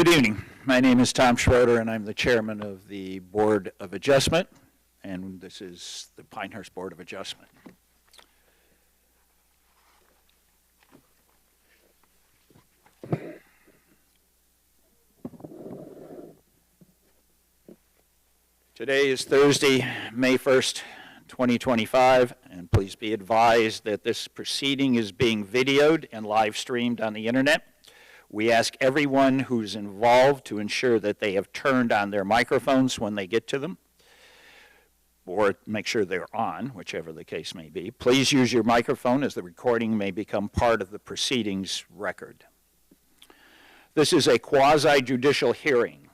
Good evening. My name is Tom Schroeder, and I'm the chairman of the Board of Adjustment, and this is the Pinehurst Board of Adjustment. Today is Thursday, May 1st, 2025, and please be advised that this proceeding is being videoed and live streamed on the internet. We ask everyone who's involved to ensure that they have turned on their microphones when they get to them, or make sure they're on, whichever the case may be. Please use your microphone as the recording may become part of the proceedings record. This is a quasi-judicial hearing,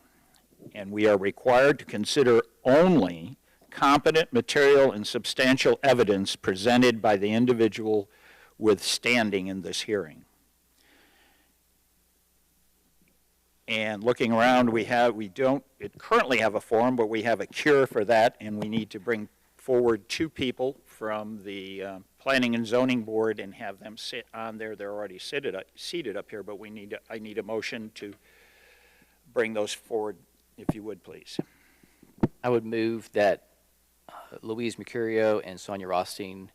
and we are required to consider only competent material and substantial evidence presented by the individual with standing in this hearing. And looking around, we don't currently have a forum, but we have a cure for that, and we need to bring forward two people from the Planning and Zoning Board and have them sit on there. They're already seated up here, but I need a motion to bring those forward, if you would, please. I would move that Louise Mercurio and Sonia Rothstein,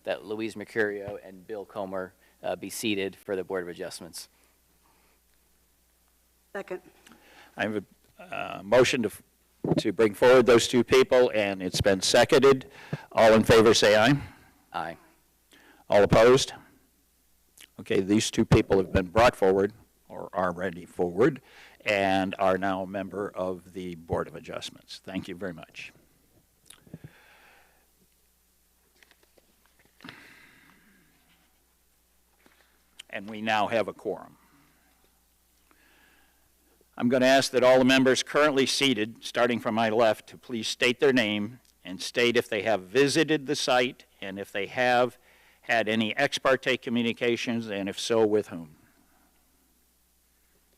that Louise Mercurio and Bill Comer be seated for the Board of Adjustments. Second. I have a motion to bring forward those two people, and it's been seconded. All in favor say aye. Aye. All opposed? Okay, these two people have been brought forward, or are ready forward, and are now a member of the Board of Adjustments. Thank you very much. And we now have a quorum. I'm going to ask that all the members currently seated, starting from my left, to please state their name and state if they have visited the site and if they have had any ex parte communications, and if so, with whom.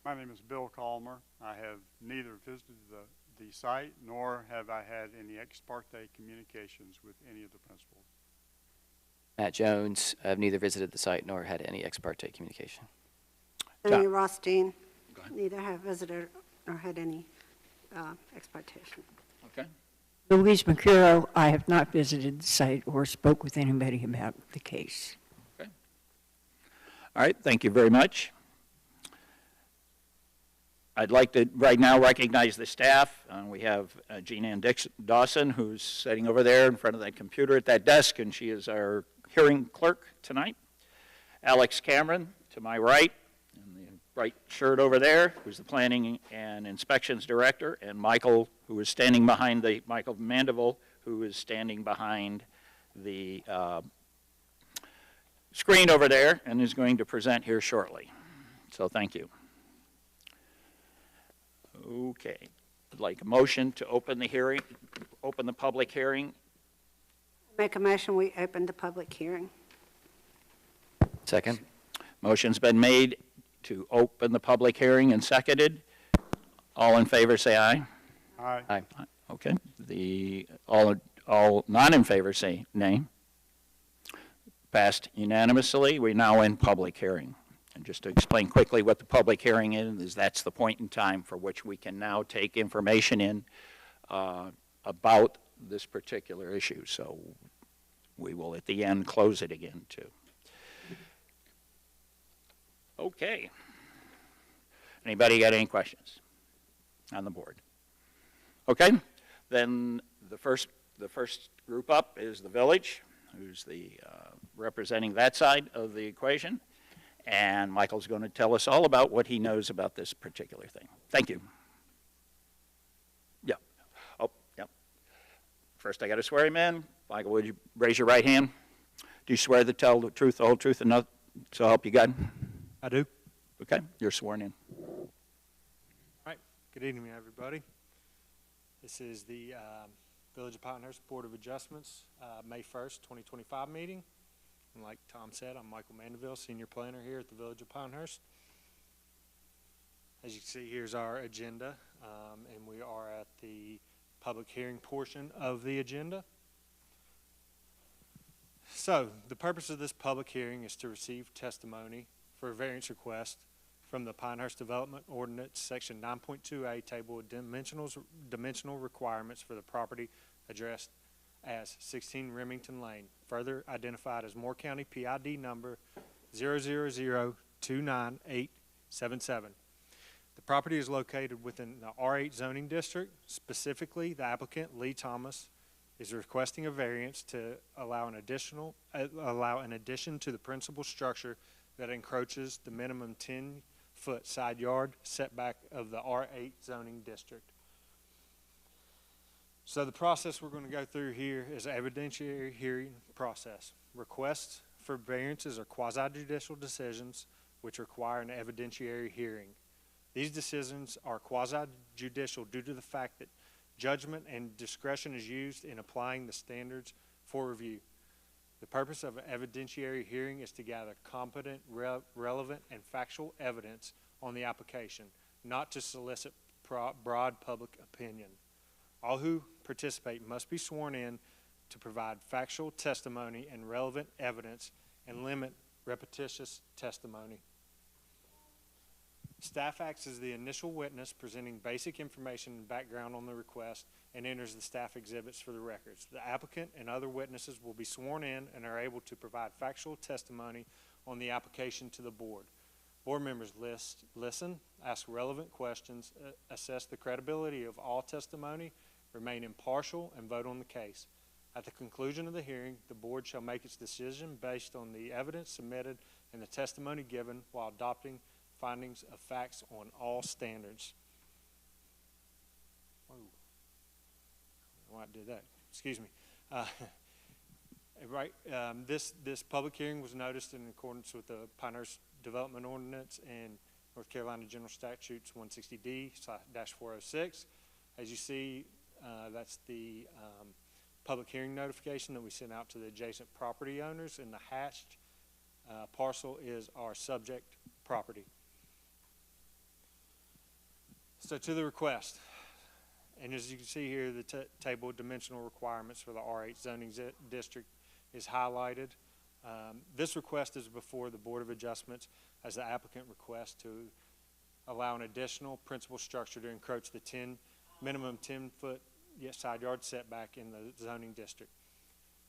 My name is Bill Calmer. I have neither visited the site nor have I had any ex parte communications with any of the principals. Matt Jones, I've neither visited the site nor had any ex parte communication. Sonia Rothstein, neither have visited nor had any expectation. Okay. Louise Mercuro, I have not visited the site or spoke with anybody about the case. Okay. All right, thank you very much. I'd like to right now recognize the staff. We have Jean Ann Dawson, who's sitting over there in front of that computer at that desk, and she is our hearing clerk tonight. Alex Cameron, to my right, in the bright shirt over there, who's the Planning and Inspections Director, and Michael, who is standing behind Michael Mandeville, who is standing behind the screen over there and is going to present here shortly. So thank you. Okay, I'd like a motion to open the public hearing. Make a motion, we open the public hearing. Second. Motion's been made to open the public hearing and seconded. All in favor say aye. Aye. Aye. Okay, all not in favor say nay. Passed unanimously. We're now in public hearing. And just to explain quickly what the public hearing is that's the point in time for which we can now take information in about this particular issue. So we will at the end close it again too. Okay. Anybody got any questions on the board? Okay. Then the first group up is the village, who's the representing that side of the equation. And Michael's going to tell us all about what he knows about this particular thing. Thank you. Yeah. Oh, yeah. First, I got to swear him in. Michael, would you raise your right hand? Do you swear to tell the truth, the whole truth, and nothing, so help you God? I do. Okay, you're sworn in. All right. Good evening, everybody. This is the Village of Pinehurst Board of Adjustments, May 1st, 2025 meeting. And like Tom said, I'm Michael Mandeville, Senior Planner here at the Village of Pinehurst. As you can see, here's our agenda, and we are at the public hearing portion of the agenda. So, the purpose of this public hearing is to receive testimony for a variance request from the Pinehurst Development Ordinance, Section 9.2A, Table of Dimensional Requirements for the property addressed as 16 Remington Lane, further identified as Moore County PID number 0002987. The property is located within the R8 zoning district. Specifically, the applicant, Lee Thomas, is requesting a variance to allow an addition to the principal structure that encroaches the minimum 10-foot side yard setback of the R8 zoning district. So the process we're going to go through here is an evidentiary hearing process. Requests for variances are quasi-judicial decisions which require an evidentiary hearing. These decisions are quasi-judicial due to the fact that judgment and discretion is used in applying the standards for review. The purpose of an evidentiary hearing is to gather competent, relevant, and factual evidence on the application, not to solicit broad public opinion. All who participate must be sworn in to provide factual testimony and relevant evidence and limit repetitious testimony. Staff acts as the initial witness, presenting basic information and background on the request, and enters the staff exhibits for the records. The applicant and other witnesses will be sworn in and are able to provide factual testimony on the application to the board. Board members listen, ask relevant questions, assess the credibility of all testimony, remain impartial, and vote on the case. At the conclusion of the hearing, the board shall make its decision based on the evidence submitted and the testimony given while adopting findings of facts on all standards. Whoa. Why did that? Excuse me. This public hearing was noticed in accordance with the Pinehurst Development Ordinance and North Carolina General Statutes 160D-406. As you see, that's the public hearing notification that we sent out to the adjacent property owners, and the hatched parcel is our subject property. So to the request, and as you can see here, the table of dimensional requirements for the R8 zoning district is highlighted. This request is before the Board of Adjustments as the applicant requests to allow an additional principal structure to encroach the minimum 10-foot side yard setback in the zoning district.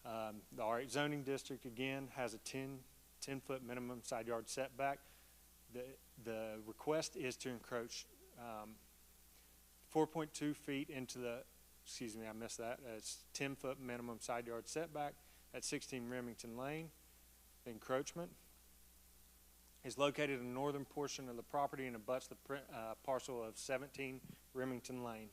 The R8 zoning district, again, has a 10-foot minimum side yard setback. The request is to encroach 4.2 feet into the, excuse me, I missed that. It's 10-foot minimum side yard setback at 16 Remington Lane. The encroachment is located in the northern portion of the property and abuts the parcel of 17 Remington Lane.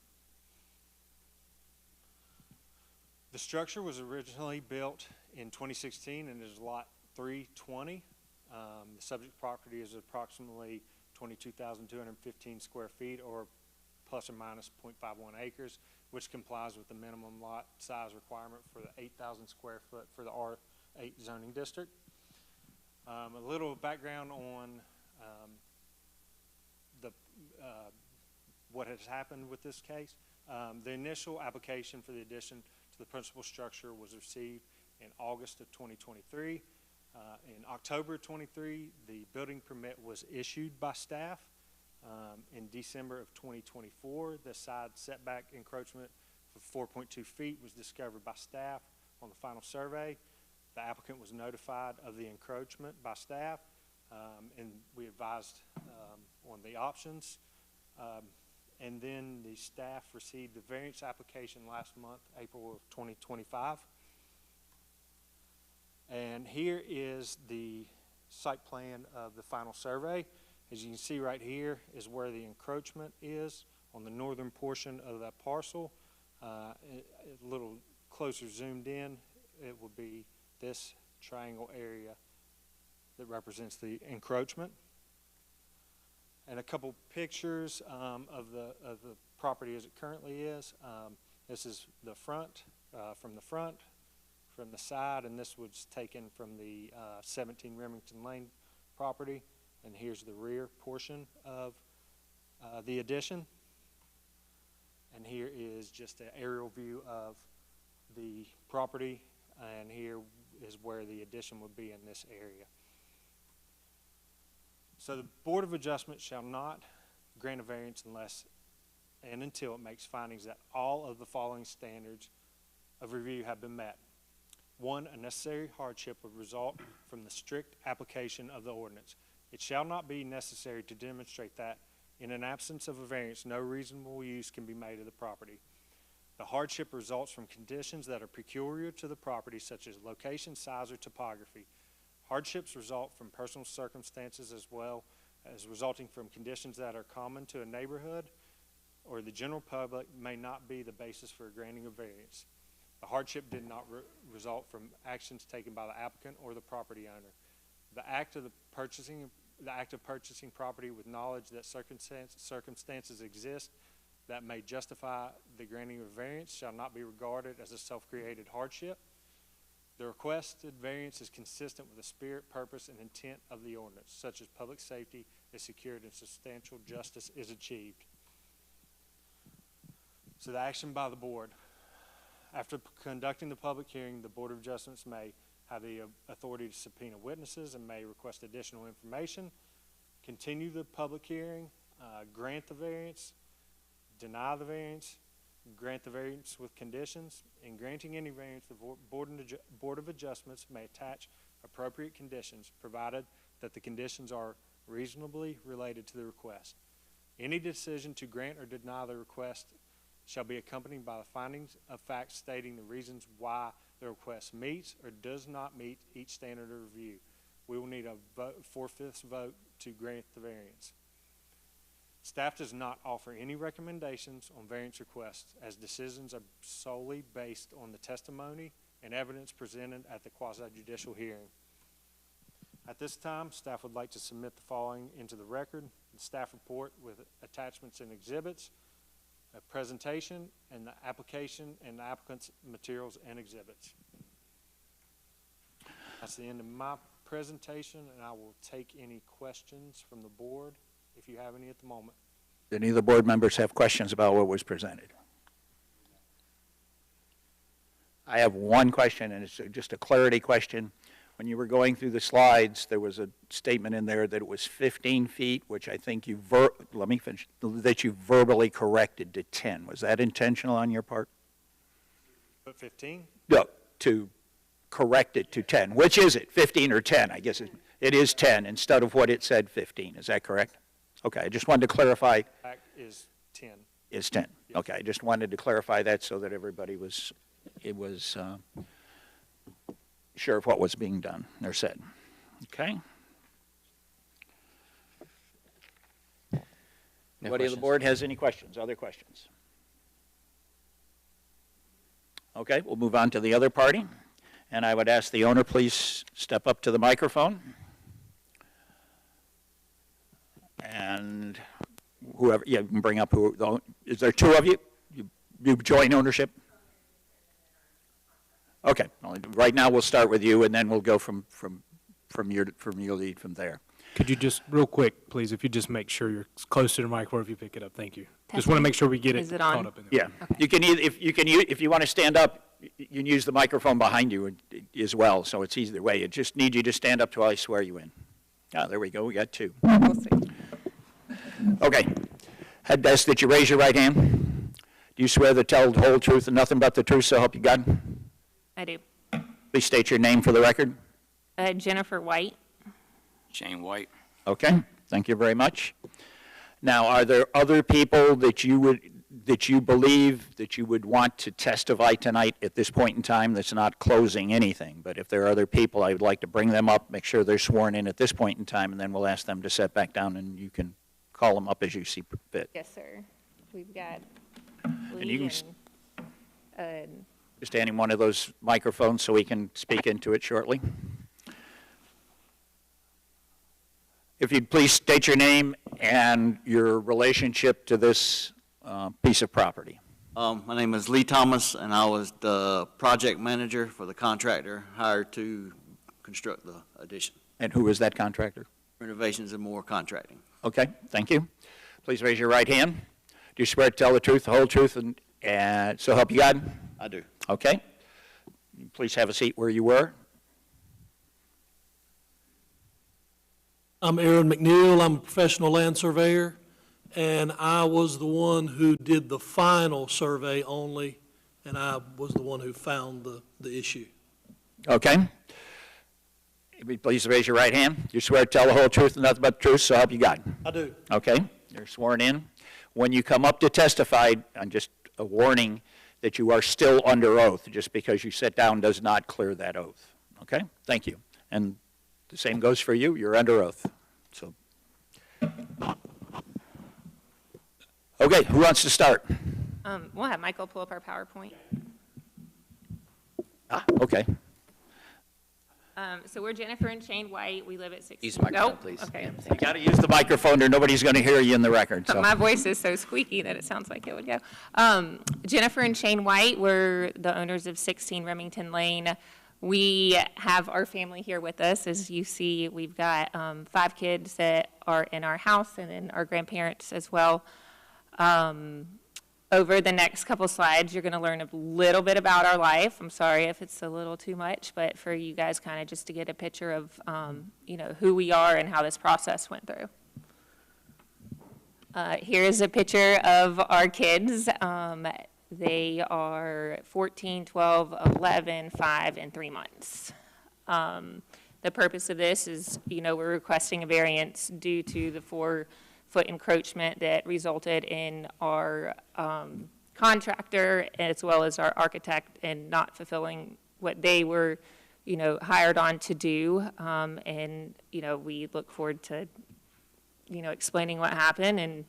The structure was originally built in 2016 and is lot 320. The subject property is approximately 22,215 square feet, or plus or minus 0.51 acres, which complies with the minimum lot size requirement for the 8,000 square foot for the R8 zoning district. A little background on what has happened with this case. The initial application for the addition to the principal structure was received in August of 2023. In October 23, the building permit was issued by staff. In December of 2024, the side setback encroachment for 4.2 feet was discovered by staff on the final survey. The applicant was notified of the encroachment by staff, and we advised on the options. And then the staff received the variance application last month, April of 2025. And here is the site plan of the final survey. As you can see right here is where the encroachment is on the northern portion of that parcel. A little closer zoomed in, it would be this triangle area that represents the encroachment. And a couple pictures of the property as it currently is. This is the front, from the side, and this was taken from the 17 Remington Lane property. And here's the rear portion of the addition. And here is just an aerial view of the property, and here is where the addition would be in this area. So the Board of Adjustment shall not grant a variance unless and until it makes findings that all of the following standards of review have been met. 1, a necessary hardship would result from the strict application of the ordinance. It shall not be necessary to demonstrate that, in an absence of a variance, no reasonable use can be made of the property. The hardship results from conditions that are peculiar to the property, such as location, size, or topography. Hardships result from personal circumstances as well as resulting from conditions that are common to a neighborhood or the general public may not be the basis for granting a variance. The hardship did not result from actions taken by the applicant or the property owner. The act of purchasing property with knowledge that circumstances exist that may justify the granting of variance shall not be regarded as a self-created hardship. The requested variance is consistent with the spirit, purpose, and intent of the ordinance, such as public safety is secured and substantial justice is achieved. So the action by the board. After conducting the public hearing, the Board of Adjustments may have the authority to subpoena witnesses and may request additional information, continue the public hearing, grant the variance, deny the variance, grant the variance with conditions. In granting any variance, the Board of Adjustments may attach appropriate conditions, provided that the conditions are reasonably related to the request. Any decision to grant or deny the request shall be accompanied by the findings of fact stating the reasons why the request meets or does not meet each standard of review. We will need a 4/5 vote to grant the variance. Staff does not offer any recommendations on variance requests, as decisions are solely based on the testimony and evidence presented at the quasi-judicial hearing. At this time, staff would like to submit the following into the record: the staff report with attachments and exhibits, a presentation, and the application and the applicant's materials and exhibits. That's the end of my presentation, and I will take any questions from the board if you have any at the moment. Do any of the board members have questions about what was presented? I have one question, and it's just a clarity question. When you were going through the slides, there was a statement in there that it was 15 feet, which I think you let me finish, that you verbally corrected to 10. Was that intentional on your part? Put 15? No, to correct it to 10. Which is it, 15 or 10? I guess it is 10 instead of what it said 15. Is that correct? Okay, I just wanted to clarify. Fact is 10. Is 10. Yes. Okay, I just wanted to clarify that so that everybody was sure of what was being done or said. Okay? No Anybody on the questions. board has any questions, other questions? Okay, we'll move on to the other party. And I would ask the owner, please step up to the microphone. And whoever, yeah, you can bring up who, is there two of you? You join ownership? Okay, right now we'll start with you, and then we'll go from your lead from there. Could you just, real quick, please, if you just make sure you're close to the mic, or if you pick it up, thank you. Just want to make sure we get Is it it on? caught up in there. Yeah, you can either, if you want to stand up, you can use the microphone behind you as well, so it's either way. It just needs you to stand up till I swear you in. Ah, there we go, we got two. We'll see. Okay, I'd ask that you raise your right hand. Do you swear to tell the whole truth and nothing but the truth, so help you God? I do. Please state your name for the record. Jennifer White. Shane White. Okay, thank you very much. Now, are there other people that you believe that you would want to testify tonight at this point in time? That's not closing anything, but if there are other people, I would like to bring them up, make sure they're sworn in at this point in time, and then we'll ask them to sit back down, and you can call them up as you see fit. Yes, sir. We've got And you Lee can and, Just handing one of those microphones so we can speak into it shortly. If you'd please state your name and your relationship to this piece of property. My name is Lee Thomas, and I was the project manager for the contractor hired to construct the addition. And who is that contractor? Renovations and More Contracting. Okay, thank you. Please raise your right hand. Do you swear to tell the truth, the whole truth, and so help you God? I do. Okay. Please have a seat where you were. I'm Aaron McNeil. I'm a professional land surveyor, and I was the one who did the final survey only, and I was the one who found the issue. Okay. Please raise your right hand. You swear to tell the whole truth and nothing but the truth, so help you God. I do. Okay, you're sworn in. When you come up to testify, and just a warning that you are still under oath. Just because you sit down does not clear that oath. Okay, thank you. And the same goes for you. You're under oath. So, okay, who wants to start? We'll have Michael pull up our PowerPoint. Okay. So we're Jennifer and Shane White. We live at 16. Use the microphone, Nope. please. Okay. Yeah, You got to use the microphone or nobody's going to hear you in the record. But So. my voice is so squeaky that it sounds like it would go. Jennifer and Shane White, we're the owners of 16 Remington Lane. We have our family here with us. As you see, we've got 5 kids that are in our house and then our grandparents as well. Over the next couple slides, you're going to learn a little bit about our life. I'm sorry if it's a little too much, but for you guys kind of just to get a picture of, who we are and how this process went through. Here is a picture of our kids. They are 14, 12, 11, 5, and 3 months. The purpose of this is, we're requesting a variance due to the 4-foot encroachment that resulted in our contractor as well as our architect and not fulfilling what they were, hired on to do. We look forward to, explaining what happened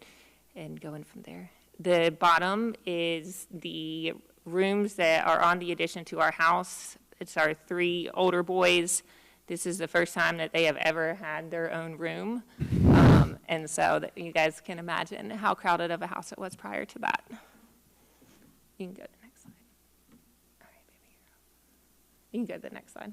and going from there. The bottom is the rooms that are on the addition to our house. It's our 3 older boys. This is the first time that they have ever had their own room. And so that you guys can imagine how crowded of a house it was prior to that. You can go to the next slide. All right, baby. You can go to the next slide.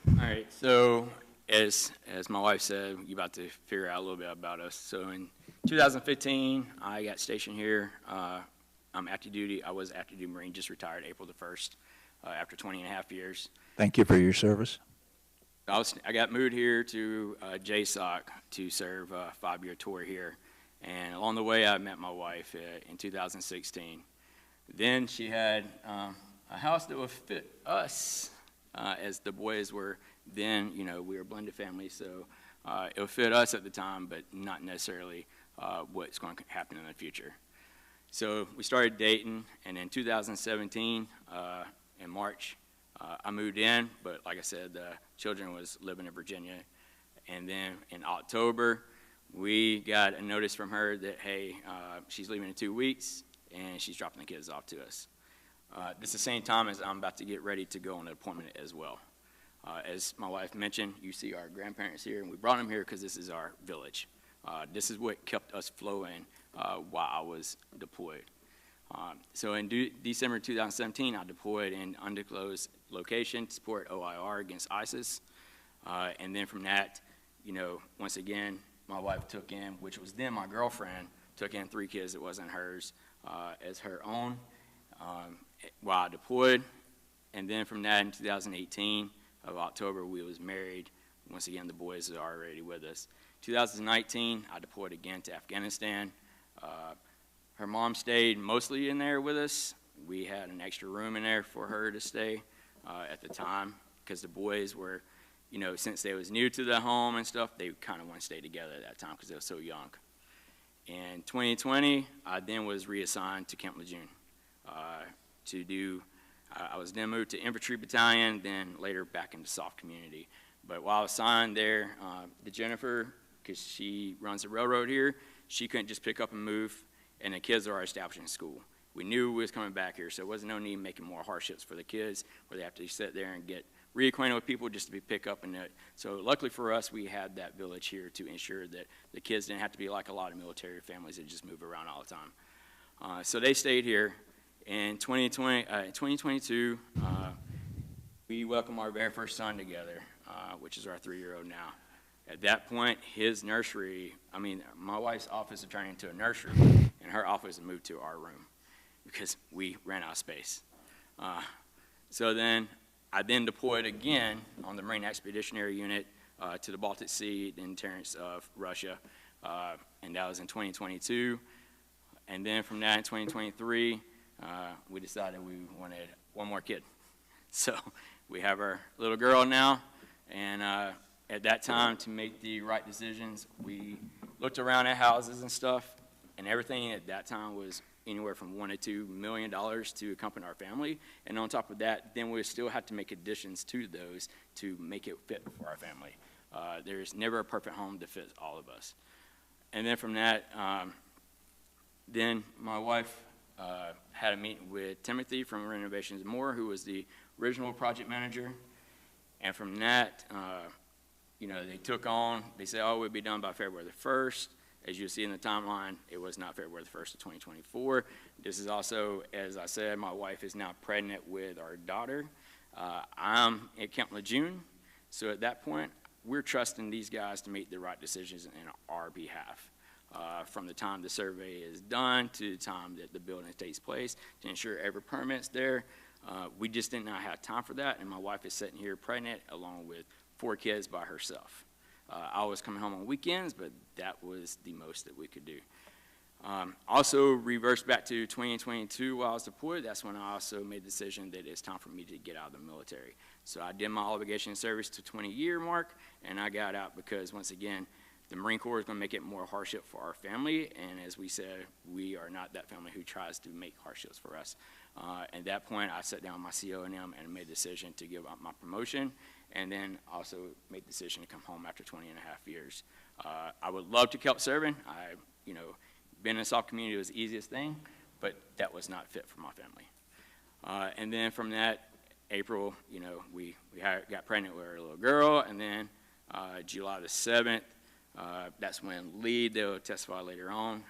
All right, so as my wife said, you're about to figure out a little bit about us. So in 2015, I got stationed here. I'm active duty. I was active duty Marine, just retired April the 1st after 20 and a half years. Thank you for your service. I got moved here to JSOC to serve a 5-year tour here. And along the way, I met my wife in 2016. Then she had a house that would fit us as the boys were then, we were a blended family, so it would fit us at the time, but not necessarily what's going to happen in the future. So we started dating, and in 2017, in March, I moved in, but like I said, the children was living in Virginia. And then in October, we got a notice from her that, hey, she's leaving in 2 weeks, and she's dropping the kids off to us. This is the same time as I'm about to get ready to go on an appointment as well. As my wife mentioned, you see our grandparents here, and we brought them here because this is our village. This is what kept us flowing while I was deployed. So in December 2017, I deployed in undisclosed location to support OIR against ISIS. And then from that, once again, my wife took in, which was then my girlfriend, took in 3 kids that wasn't hers as her own while I deployed. And then from that in 2018 of October, we was married. Once again, the boys are already with us. 2019, I deployed again to Afghanistan. Her mom stayed mostly in there with us. We had an extra room in there for her to stay at the time because the boys were, since they was new to the home and stuff, they kind of want to stay together at that time because they were so young. In 2020, I then was reassigned to Camp Lejeune to do, I was then moved to Infantry Battalion, then later back into soft community. But while I was assigned there, the Jennifer, because she runs the railroad here, she couldn't just pick up and move, and the kids are establishing school. We knew we was coming back here, so there wasn't no need making more hardships for the kids where they have to sit there and get reacquainted with people just to be pick up. So luckily for us, we had that village here to ensure that the kids didn't have to be like a lot of military families that just move around all the time. So they stayed here. In 2022, we welcomed our very first son together, which is our 3-year-old now. At that point, his nursery, my wife's office had turned into a nursery, and her office had moved to our room because we ran out of space. So then I deployed again on the Marine Expeditionary Unit to the Baltic Sea and territories of Russia, and that was in 2022. And then from that in 2023, we decided we wanted one more kid. So we have our little girl now, and at that time, to make the right decisions, we looked around at houses and stuff, and everything at that time was anywhere from $1 to $2 million to accompany our family. And on top of that, then we still had to make additions to those to make it fit for our family. There's never a perfect home to fit all of us. And then from that, then my wife had a meeting with Timothy from Renovations More, who was the original project manager. And from that, you know, they said, oh, we'll be done by February the 1st. As you see in the timeline, it was not February the 1st of 2024. This is also, as I said, my wife is now pregnant with our daughter. I'm at Camp Lejeune, so at that point, we're trusting these guys to make the right decisions in our behalf. From the time the survey is done to the time that the building takes place, to ensure every permit's there. We just did not have time for that, and my wife is sitting here pregnant along with 4 kids by herself. I was coming home on weekends, but that was the most that we could do. Also reversed back to 2022 while I was deployed. That's when I also made the decision that it's time for me to get out of the military. So I did my obligation service to 20-year mark, and I got out because, once again, the Marine Corps is going to make it more hardship for our family, and as we said, we are not that family who tries to make hardships for us. At that point, I sat down with my CO&M and made the decision to give up my promotion, and then also made the decision to come home after 20 and a half years. I would love to keep serving. Being in the SOF community was the easiest thing, but that was not fit for my family. And then from that, April, we got pregnant with our little girl, and then July the 7th, that's when Lee, they'll testify later on,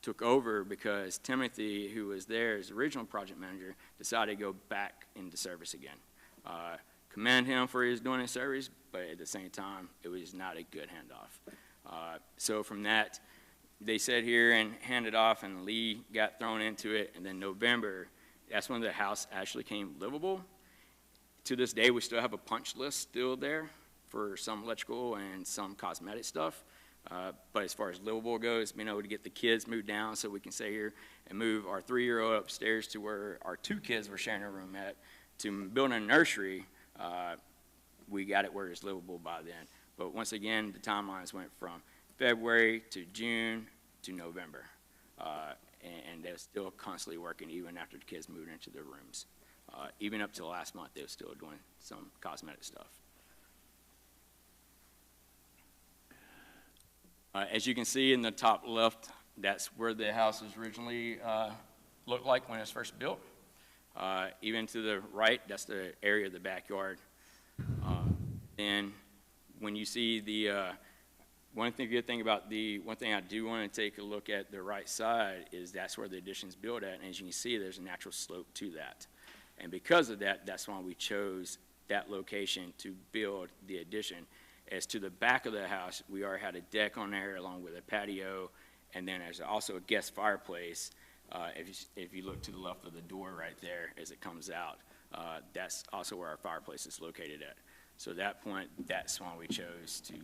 took over because Timothy, who was there as original project manager, decided to go back into service again. Commend him for doing his service, but at the same time, it was not a good handoff. So from that, they sat here and handed off, and Lee got thrown into it, and then November, that's when the house actually came livable. To this day, we still have a punch list still there for some electrical and some cosmetic stuff. But as far as livable goes, being able to get the kids moved down so we can stay here and move our 3-year-old upstairs to where our 2 kids were sharing a room at, to building a nursery, we got it where it's livable by then. But once again, the timelines went from February to June to November. And they're still constantly working even after the kids moved into their rooms. Even up to the last month, they were still doing some cosmetic stuff. As you can see in the top left, that's where the house was originally looked like when it was first built. Even to the right, that's the area of the backyard. And when you see the, one good thing about one thing I do want to take a look at the right side is that's where the addition's built at. And as you can see, there's a natural slope to that. And because of that, that's why we chose that location to build the addition. As to the back of the house, we already had a deck on there along with a patio, and then there's also a guest fireplace. If you look to the left of the door right there as it comes out, that's also where our fireplace is located at. So at that point, that's why we chose to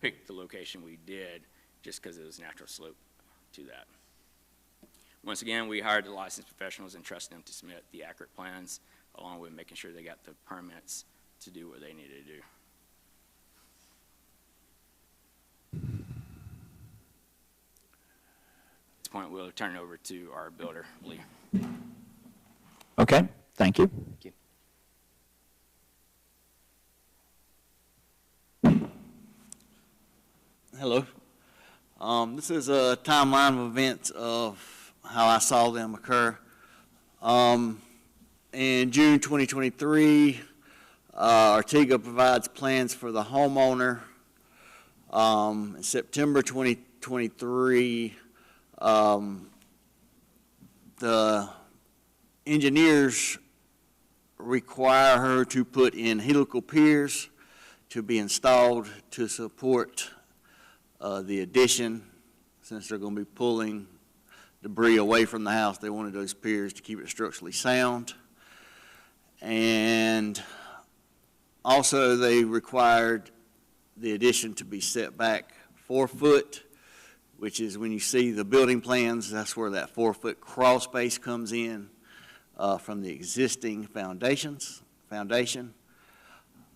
pick the location we did, just because it was natural slope to that. Once again, we hired the licensed professionals and trusted them to submit the accurate plans, along with making sure they got the permits to do what they needed to do. At this point, we'll turn it over to our builder, Lee. Okay, thank you. Thank you. Hello. This is a timeline of events of how I saw them occur. In June 2023, Artiga provides plans for the homeowner. In September 2023, the engineers require her to put in helical piers to be installed to support the addition. Since they're going to be pulling debris away from the house, they wanted those piers to keep it structurally sound. And also they required the addition to be set back 4 foot, which is when you see the building plans, that's where that 4-foot crawl space comes in from the existing foundation.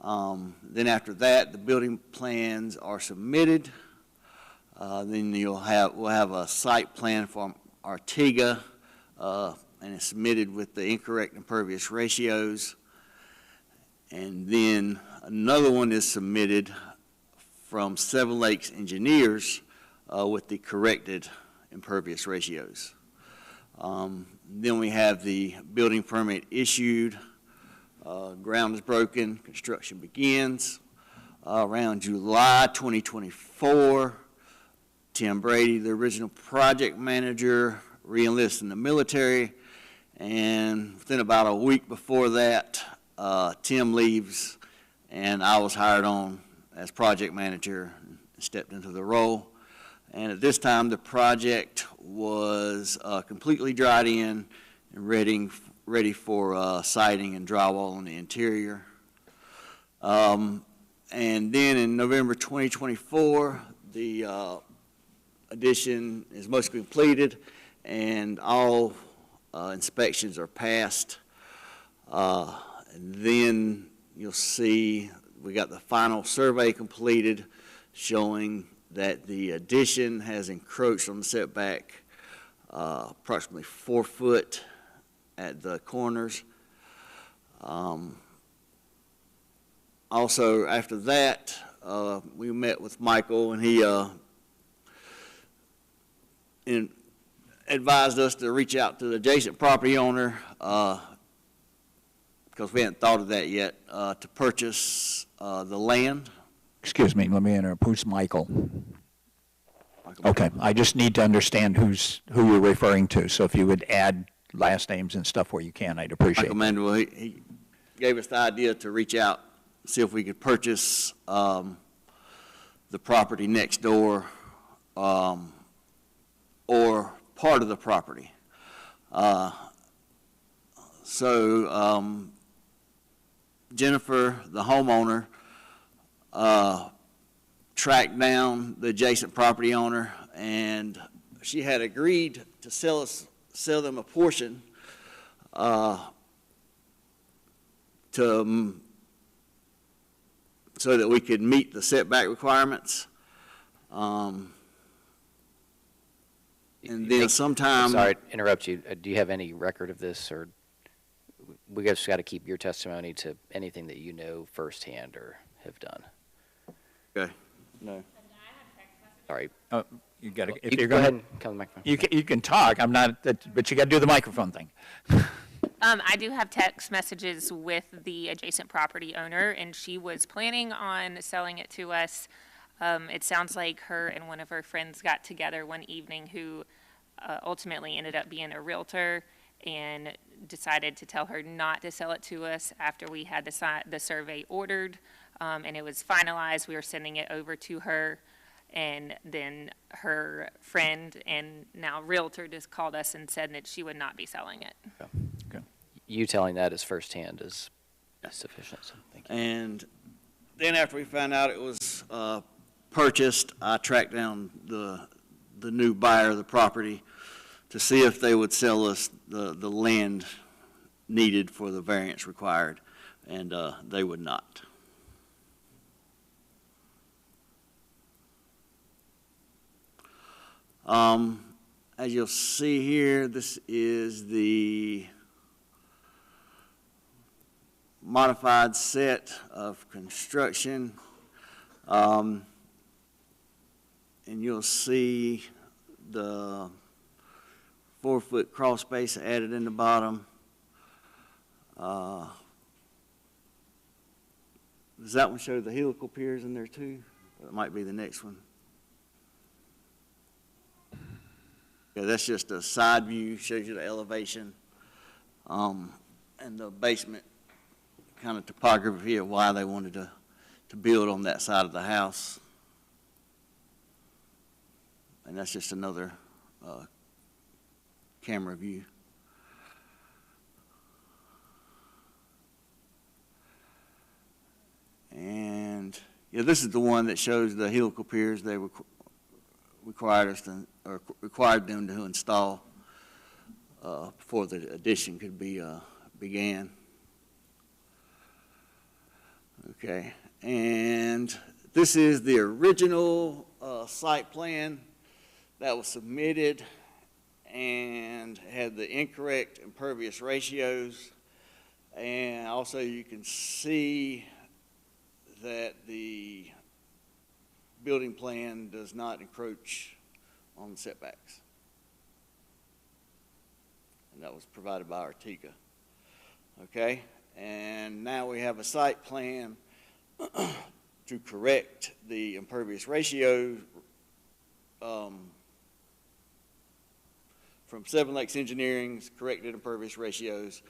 Then after that, the building plans are submitted. Then we'll have a site plan from Artiga, and it's submitted with the incorrect impervious ratios. And then another one is submitted from Seven Lakes Engineers with the corrected impervious ratios. Then we have the building permit issued. Ground is broken, construction begins. Around July 2024, Tim Brady, the original project manager, re-enlists in the military, and within about a week before that, Tim leaves, and I was hired on as project manager and stepped into the role. And at this time, the project was completely dried in and ready for siding and drywall on the interior. And then in November 2024, the addition is mostly completed and all inspections are passed. And then you'll see we got the final survey completed showing that the addition has encroached on the setback approximately 4 foot at the corners. Also, after that, we met with Michael, and he advised us to reach out to the adjacent property owner, because we hadn't thought of that yet, to purchase the land. Excuse me, let me interrupt. Who's Michael? Okay, I just need to understand who you're referring to. So if you would add last names and stuff where you can, I'd appreciate it. Michael Manuel, he gave us the idea to reach out, see if we could purchase the property next door or part of the property. Jennifer, the homeowner, tracked down the adjacent property owner, and she had agreed to sell them a portion so that we could meet the setback requirements. And then sometime. Sorry to interrupt you. Do you have any record of this, or we just got to keep your testimony to anything that you know firsthand or have done? Okay. No. Sorry. Oh, you got to. If You you're go going ahead and come to the microphone. you can talk. I'm not, but you got to do the microphone thing. I do have text messages with the adjacent property owner, and she was planning on selling it to us. It sounds like her and one of her friends got together one evening who ultimately ended up being a realtor and decided to tell her not to sell it to us after we had the survey ordered, and it was finalized. We were sending it over to her, and then her friend and now realtor just called us and said that she would not be selling it. Okay. You telling that as firsthand is sufficient, so thank you. And then after we found out it was purchased, I tracked down the new buyer of the property to see if they would sell us the land needed for the variance required, and they would not. As you'll see here, this is the modified set of construction. And you'll see the 4-foot crawl space added in the bottom. Does that one show the helical piers in there too? That might be the next one. Yeah, that's just a side view, shows you the elevation, and the basement kind of topography of why they wanted to build on that side of the house. And that's just another camera view. And Yeah, this is the one that shows the helical piers they required them to install before the addition could be began. Okay, and this is the original site plan that was submitted and had the incorrect impervious ratios. And also you can see that the building plan does not encroach on the setbacks. And that was provided by Artiga. Okay, and now we have a site plan to correct the impervious ratio from Seven Lakes Engineering's corrected impervious ratios,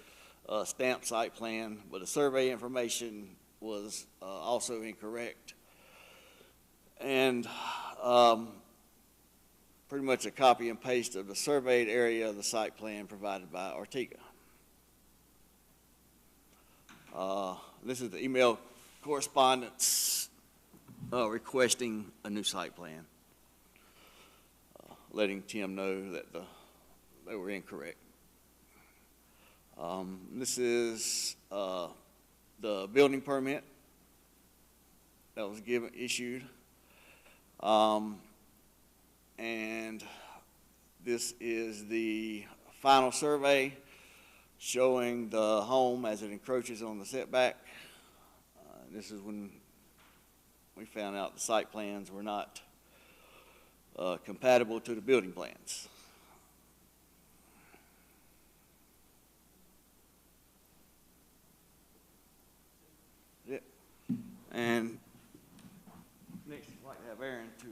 stamped site plan, but the survey information was also incorrect. And pretty much a copy and paste of the surveyed area of the site plan provided by Artiga. This is the email correspondence requesting a new site plan, letting Tim know that they were incorrect. This is the building permit that was issued. And this is the final survey showing the home as it encroaches on the setback. This is when we found out the site plans were not compatible to the building plans. Yeah. And next, I'd like to have Aaron to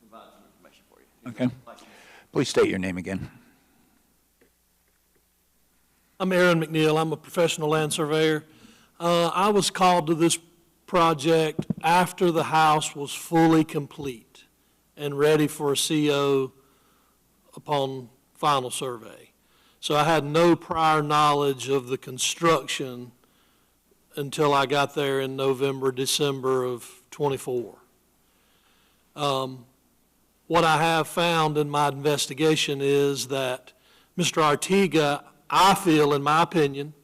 provide some information for you. Okay. Please state your name again. I'm Aaron McNeil. I'm a professional land surveyor. I was called to this project after the house was fully complete and ready for a CO upon final survey. So I had no prior knowledge of the construction until I got there in November, December of '24. What I have found in my investigation is that Mr. Artiga, I feel, in my opinion,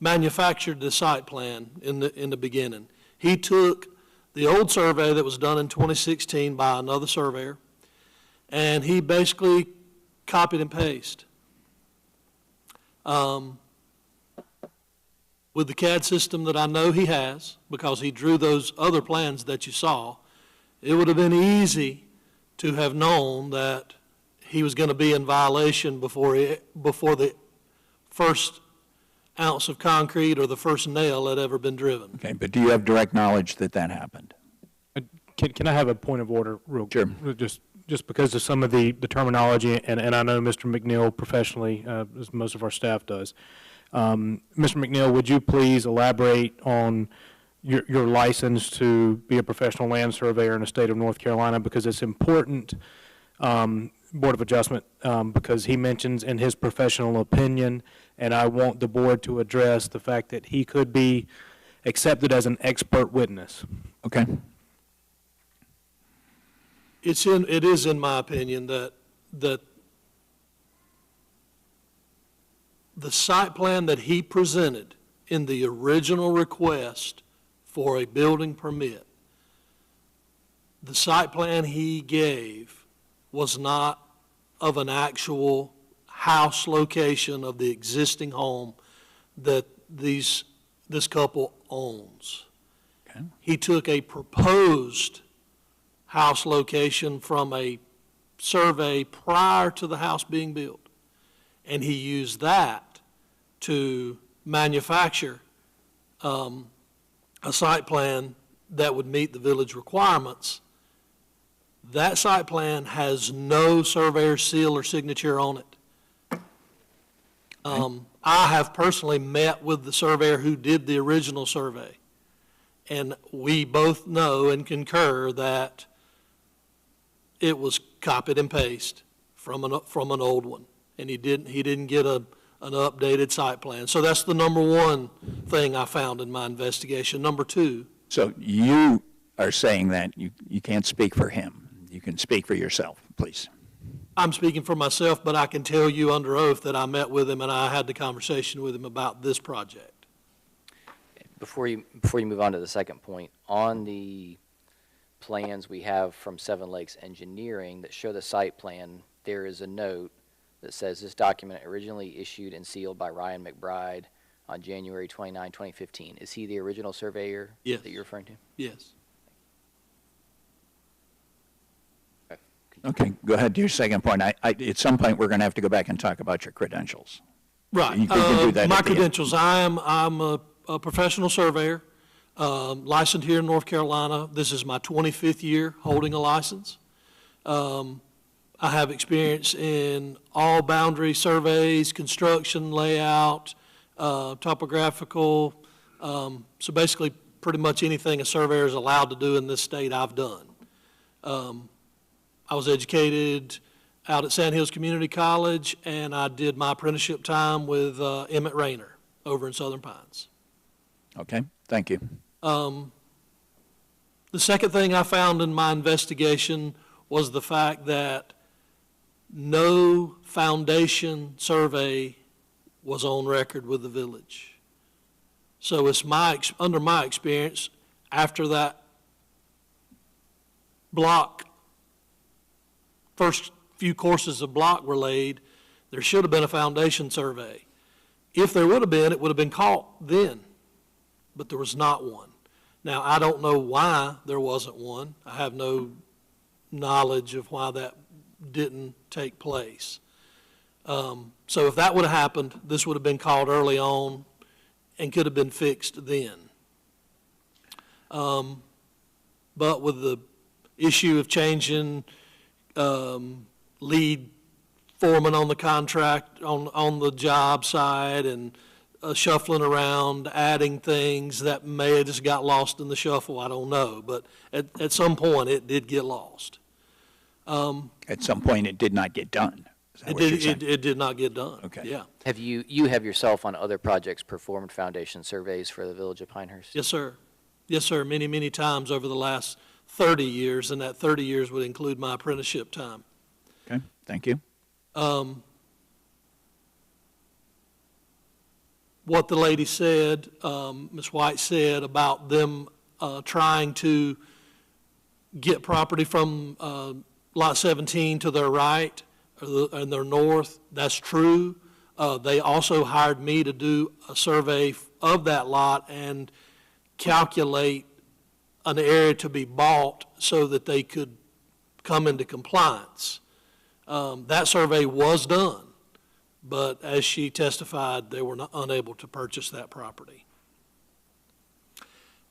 manufactured the site plan in the beginning. He took the old survey that was done in 2016 by another surveyor, and he basically copied and pasted. With the CAD system that I know he has, because he drew those other plans that you saw, it would have been easy to have known that he was going to be in violation before the first ounce of concrete or the first nail had ever been driven. Okay, but do you have direct knowledge that that happened? Can I have a point of order real quick? Sure. Just because of some of the terminology, and I know Mr. McNeil professionally, as most of our staff does. Mr. McNeil, would you please elaborate on your license to be a professional land surveyor in the state of North Carolina, because it's important, Board of Adjustment, because he mentions in his professional opinion, and I want the board to address the fact that he could be accepted as an expert witness. Okay. It is in my opinion that the site plan that he presented in the original request for a building permit, the site plan he gave was not of an actual house location of the existing home that this couple owns. Okay. He took a proposed house location from a survey prior to the house being built, and he used that to manufacture a site plan that would meet the village requirements. That site plan has no surveyor seal or signature on it. I have personally met with the surveyor who did the original survey, and we both know and concur that it was copied and pasted from an old one, and he didn't get an updated site plan. So that's the number one thing I found in my investigation. Number two, So you are saying that you can't speak for him. You can speak for yourself, please. I'm speaking for myself, but I can tell you under oath that I met with him and I had the conversation with him about this project. Before you move on to the second point, on the plans we have from Seven Lakes Engineering that show the site plan, there is a note that says this document originally issued and sealed by Ryan McBride on January 29, 2015. Is he the original surveyor Yes. that you're referring to? Yes. Okay, go ahead to your second point. At some point, we're going to have to go back and talk about your credentials. Right. You can do that My at the end. credentials, I'm a professional surveyor, licensed here in North Carolina. This is my 25th year holding a license. I have experience in all boundary surveys, construction, layout, topographical, so basically pretty much anything a surveyor is allowed to do in this state, I've done. I was educated out at Sand Hills Community College, and I did my apprenticeship time with Emmett Rayner over in Southern Pines. Okay, thank you. The second thing I found in my investigation was the fact that no foundation survey was on record with the village. So it's under my experience, after that block, first few courses of block were laid, there should have been a foundation survey. If there would have been, it would have been caught then, but there was not one. Now, I don't know why there wasn't one. I have no knowledge of why that didn't take place. So if that would have happened, this would have been called early on and could have been fixed then. But with the issue of changing lead foreman on the contract, on the job site, and shuffling around, adding things that may have just got lost in the shuffle, I don't know. But at some point, it did get lost. At some point, it did not get done. Is that what you're saying? It did not get done. Okay. Yeah. Have you have yourself on other projects performed foundation surveys for the Village of Pinehurst? Yes, sir. Yes, sir. Many, many times over the last 30 years, and that 30 years would include my apprenticeship time. Okay, thank you. What the lady said, Ms. White said about them trying to get property from Lot 17 to their right and their north, that's true. They also hired me to do a survey of that lot and calculate an area to be bought so that they could come into compliance. That survey was done, but as she testified, they were unable to purchase that property.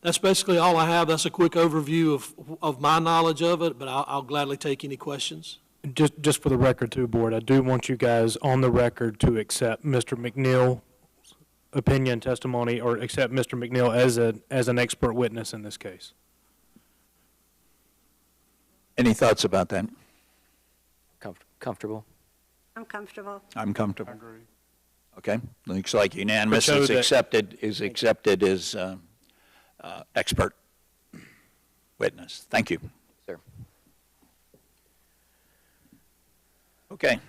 That's basically all I have. That's a quick overview of my knowledge of it, but I'll gladly take any questions. Just for the record too, Board, I do want you guys on the record to accept Mr. McNeil's opinion, testimony, or accept Mr. McNeil as an expert witness in this case. Any thoughts about that? Comfortable? I'm comfortable. I'm comfortable. I agree. Okay, looks like unanimous So is that- accepted as expert witness. Thank you. Sir. Okay.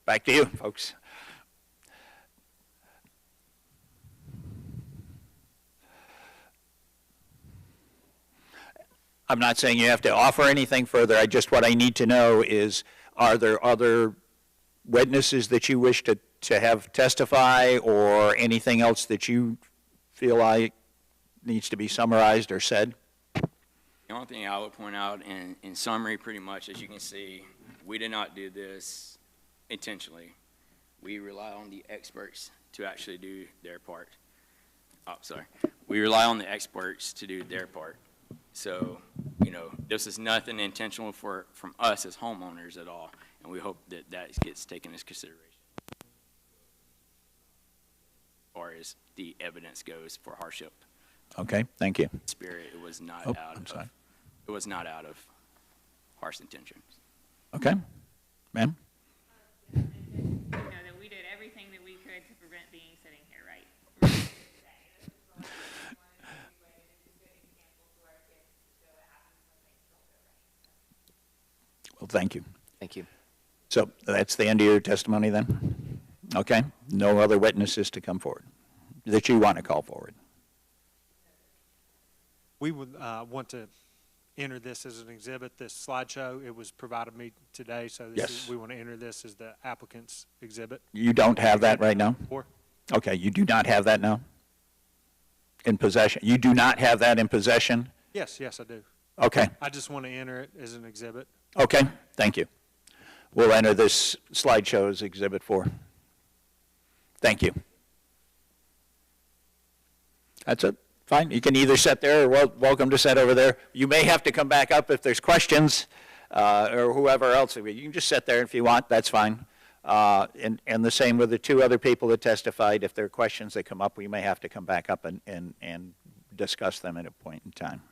Back to you, folks. I'm not saying you have to offer anything further. What I need to know is, are there other witnesses that you wish to have testify, or anything else that you feel like needs to be summarized or said? The only thing I would point out in summary, pretty much, as you can see, we did not do this intentionally. We rely on the experts to actually do their part. Oh, sorry. We rely on the experts to do their part. So, this is nothing intentional from us as homeowners at all, and we hope that gets taken into consideration as far as the evidence goes for hardship. Okay, thank you. Spirit, it was not it was not out of harsh intentions. Okay, ma'am? That we did everything that we could to prevent being sitting here Well, thank you. Thank you. So that's the end of your testimony then? Okay? No other witnesses to come forward that you want to call forward? We would want to enter this as an exhibit, this slideshow. It was provided me today, so Yes. we want to enter this as the applicant's exhibit. You don't have that right now? Or Okay, you do not have that now? In possession? You do not have that in possession? yes, I do. Okay, I just want to enter it as an exhibit. okay, thank you. We'll enter this slideshow as Exhibit 4. Thank you. That's it. Fine. You can either sit there or welcome to sit over there. You may have to come back up if there's questions or whoever else. You can just sit there if you want. That's fine. And the same with the two other people that testified. If there are questions that come up, we may have to come back up and discuss them at a point in time.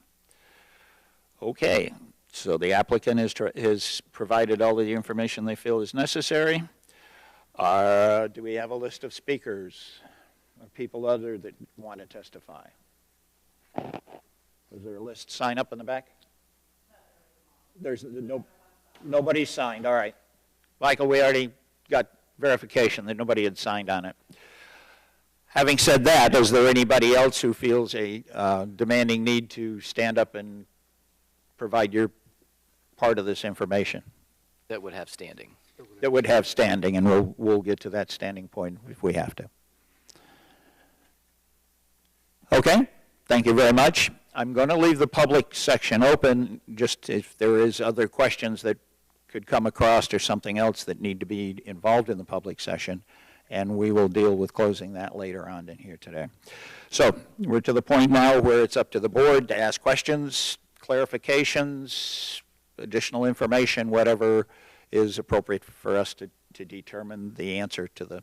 Okay. So the applicant has provided all of the information they feel is necessary. Do we have a list of speakers or people other that want to testify? Was there a list sign up in the back? There's nobody signed. All right. Michael, we already got verification that nobody had signed on it. Having said that, is there anybody else who feels a demanding need to stand up and provide your part of this information? That would have standing. That would have standing, and we'll get to that standing point if we have to. Okay, thank you very much. I'm going to leave the public section open, just if there is other questions that could come across or something else that need to be involved in the public session, and we will deal with closing that later on in here today. So we're to the point now where it's up to the board to ask questions, clarifications, additional information, whatever is appropriate for us to determine the answer to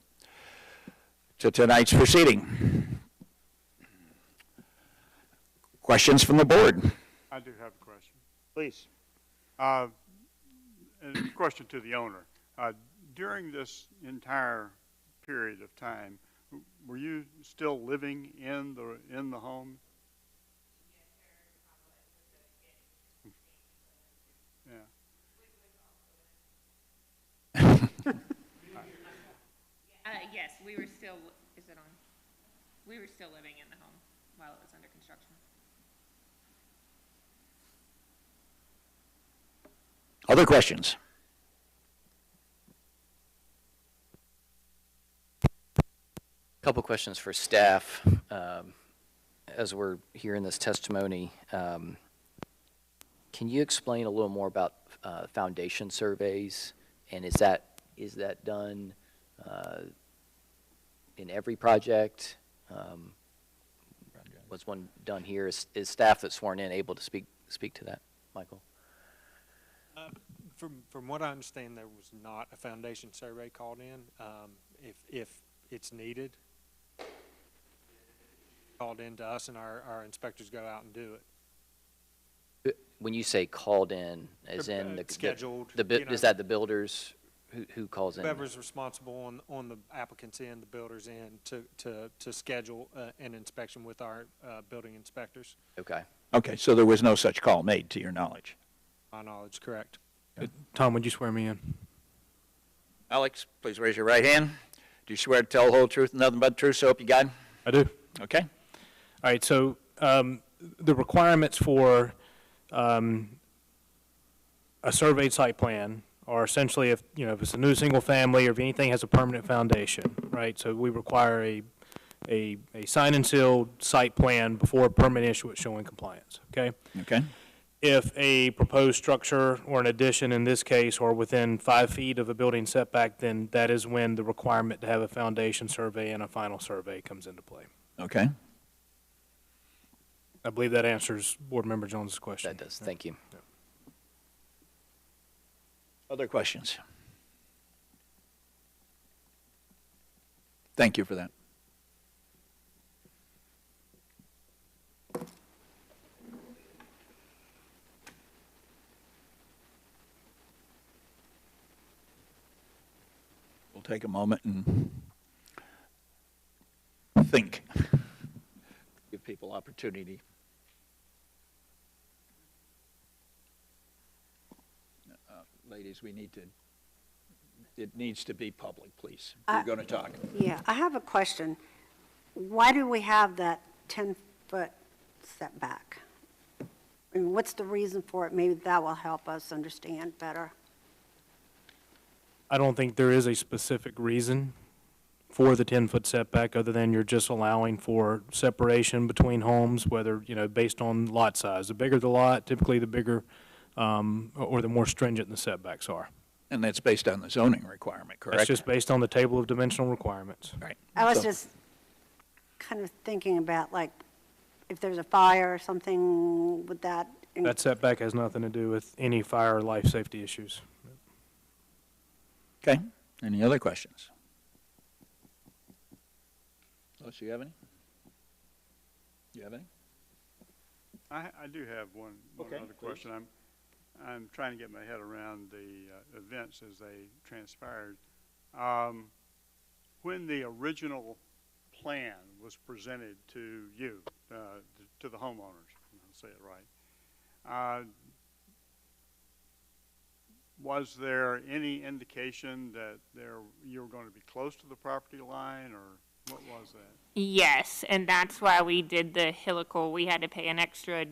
tonight's proceeding. Questions from the board? I do have a question. Please. And a question to the owner. During this entire period of time, were you still living in the home? Yeah. Yes, we were still, is it on? We were still living in the home while it was under construction. Other questions? Couple questions for staff. As we're hearing this testimony, can you explain a little more about foundation surveys? And is that done in every project? Was one done here? Is staff that's sworn in able to speak to that, Michael? From what I understand, there was not a foundation survey called in. If it's needed, called in to us, and our inspectors go out and do it. When you say called in, as in scheduled, is that the builders who calls in? Whoever's responsible on the applicant's end, the builder's end, to schedule an inspection with our building inspectors. Okay. Okay, so there was no such call made to your knowledge? My knowledge, correct. Tom, would you swear me in? Alex, please raise your right hand. Do you swear to tell the whole truth and nothing but the truth, so help you God? I do. Okay. All right, so the requirements for a surveyed site plan are essentially if it's a new single family or if anything has a permanent foundation, right? So we require a signed and sealed site plan before permit issuance showing compliance, okay? Okay. If a proposed structure or an addition in this case are within 5 feet of a building setback, then that is when the requirement to have a foundation survey and a final survey comes into play. Okay. I believe that answers Board Member Jones's question. That does. Thank you. Yeah. Other questions? Thank you for that. We'll take a moment and think. Give people opportunity. ladies, it needs to be public, please. You're going to talk. Yeah, I have a question. Why do we have that 10-foot setback? I mean, what's the reason for it? Maybe that will help us understand better. I don't think there is a specific reason for the 10-foot setback, other than you're just allowing for separation between homes, whether, based on lot size. The bigger the lot, typically the bigger, or the more stringent the setbacks are. And that's based on the zoning requirement, correct? That's just based on the table of dimensional requirements. Right. I was So- just kind of thinking about, like, if there's a fire or something with that. That setback has nothing to do with any fire or life safety issues. Okay, any other questions? Lois, you have any? You have any? I do have one Okay, other question. I'm trying to get my head around the events as they transpired. When the original plan was presented to you, to the homeowners, I'll say it right, was there any indication that you were going to be close to the property line, or what was that? Yes, and that's why we did the helical. We had to pay an extra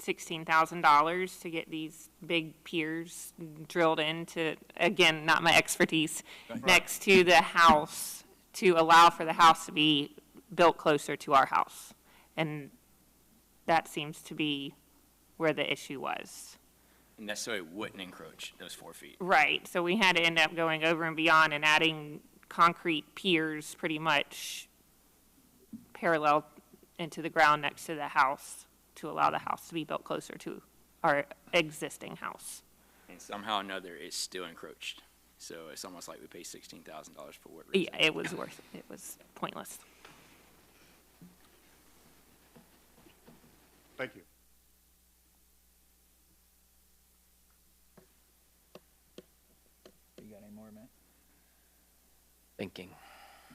$16,000 to get these big piers drilled into, again, not my expertise, next to the house to allow for the house to be built closer to our house. And that seems to be where the issue was. And that's so it wouldn't encroach those 4 feet. Right, so we had to end up going over and beyond and adding concrete piers pretty much parallel into the ground next to the house to allow the house to be built closer to our existing house. And somehow or another, it's still encroached. So it's almost like we pay $16,000 for what reason? Yeah, it was worth it. It was pointless. Thank you. You got any more, Matt? Thinking.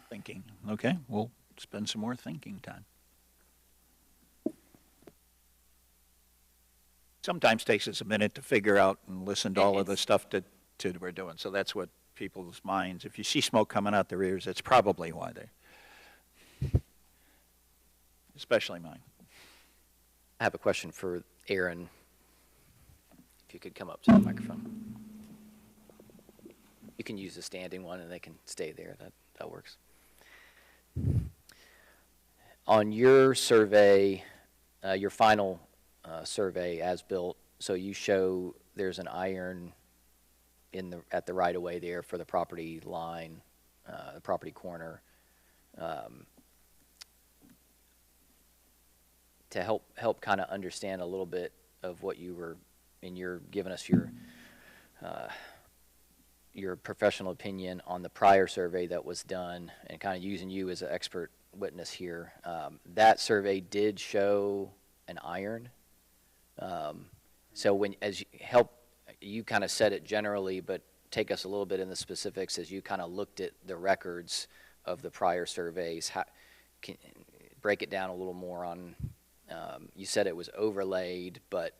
Thinking. Okay, we'll spend some more thinking time. Sometimes takes us a minute to figure out and listen to all of the stuff that we're doing. So that's what people's minds, if you see smoke coming out their ears, that's probably why especially mine. I have a question for Aaron. If you could come up to the microphone. You can use the standing one and they can stay there. That works. On your survey, your final survey as built, so you show there's an iron at the right of way there for the property line, the property corner. To help kind of understand a little bit of what you were, and you're giving us your professional opinion on the prior survey that was done, and kind of using you as an expert witness here. That survey did show an iron. So you kind of said it generally, but take us a little bit in the specifics as you kind of looked at the records of the prior surveys. Break it down a little more on. You said it was overlaid, but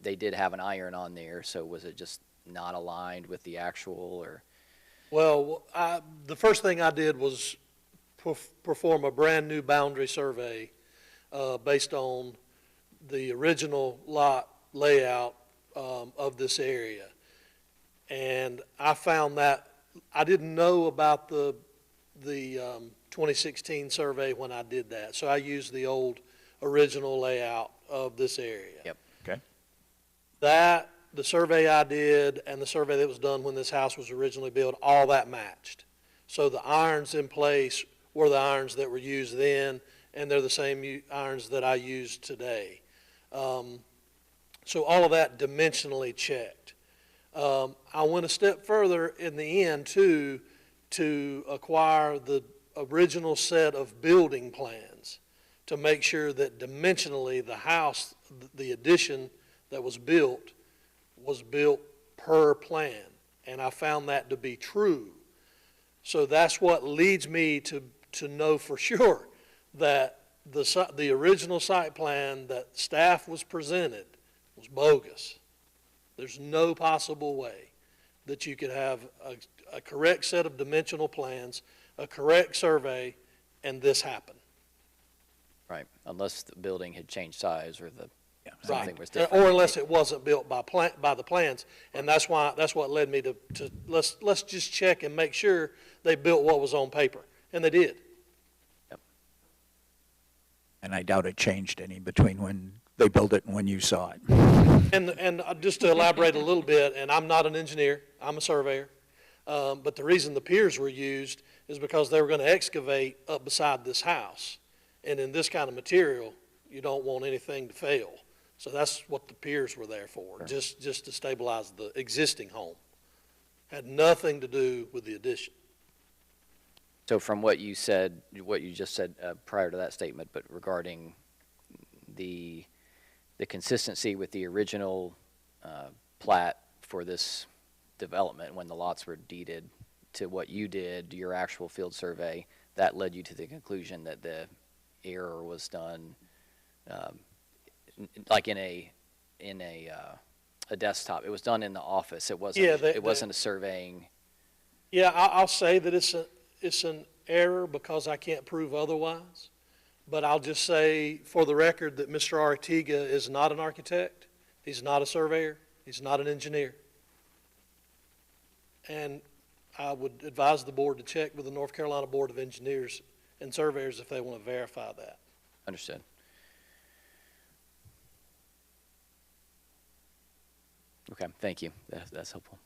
they did have an iron on there, so was it just not aligned with the actual, or? Well, the first thing I did was perform a brand-new boundary survey based on the original lot layout of this area. And I found that I didn't know about the 2016 survey when I did that, so I used the old original layout of this area. Yep. Okay. The survey I did and the survey that was done when this house was originally built, all that matched. So the irons in place were the irons that were used then, and they're the same irons that I use today. So all of that dimensionally checked. I went a step further in the end, too, to acquire the original set of building plans to make sure that dimensionally the house, the addition that was built per plan. And I found that to be true. So that's what leads me to know for sure that the original site plan that staff was presented was bogus. There's no possible way that you could have a correct set of dimensional plans, a correct survey, and this happen. Right, unless the building had changed size or the, Yeah. something was different. Or unless it wasn't built by the plans. And that's what led me to let's just check and make sure they built what was on paper. And they did. And I doubt it changed any between when they built it and when you saw it. And just to elaborate a little bit, and I'm not an engineer, I'm a surveyor, but the reason the piers were used is because they were going to excavate up beside this house. And in this kind of material, you don't want anything to fail. So that's what the piers were there for, just to stabilize the existing home. Had nothing to do with the addition. So from what you said, what you just said prior to that statement, but regarding the consistency with the original plat for this development, when the lots were deeded, to what you did, your actual field survey, that led you to the conclusion that the error was done like in a desktop. It was done in the office. It wasn't. Yeah, it wasn't a surveying. Yeah, I'll say that it's an error because I can't prove otherwise. But I'll just say for the record that Mr. Artiga is not an architect. He's not a surveyor. He's not an engineer. And I would advise the board to check with the North Carolina Board of Engineers and Surveyors if they want to verify that. Understood. Okay, thank you. That's helpful.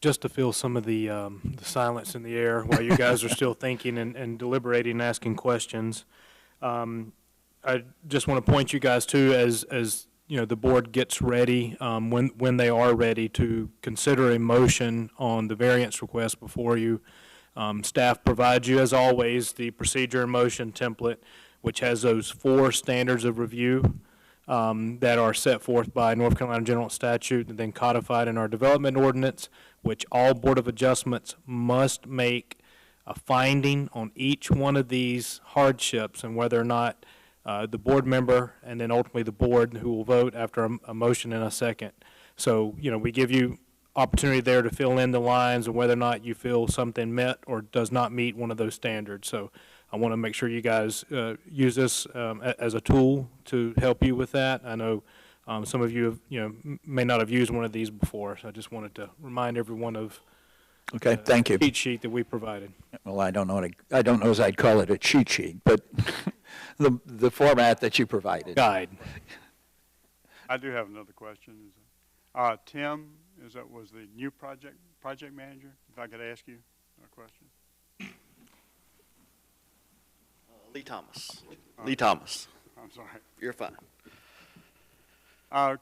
Just to fill some of the silence in the air while you guys are still thinking and deliberating and asking questions, I just want to point you guys to, as you know, the board gets ready, when they are ready to consider a motion on the variance request before you, staff provides you, as always, the procedure and motion template, which has those 4 standards of review that are set forth by North Carolina General Statute and then codified in our development ordinance, which all Board of Adjustments must make a finding on each one of these hardships and whether or not the board member and then ultimately the board who will vote after a motion and a second. So, you know, we give you opportunity there to fill in the lines and whether or not you feel something met or does not meet one of those standards. So I want to make sure you guys use this as a tool to help you with that. I know some of you have, you know, may not have used one of these before, so I just wanted to remind everyone of Okay, thank you. the cheat sheet that we provided. Well, I don't know as I'd call it a cheat sheet, but the format that you provided. Guide. I do have another question. Tim, was the new project manager? If I could ask you a question. Lee Thomas. Lee Thomas. I'm sorry. You're fine.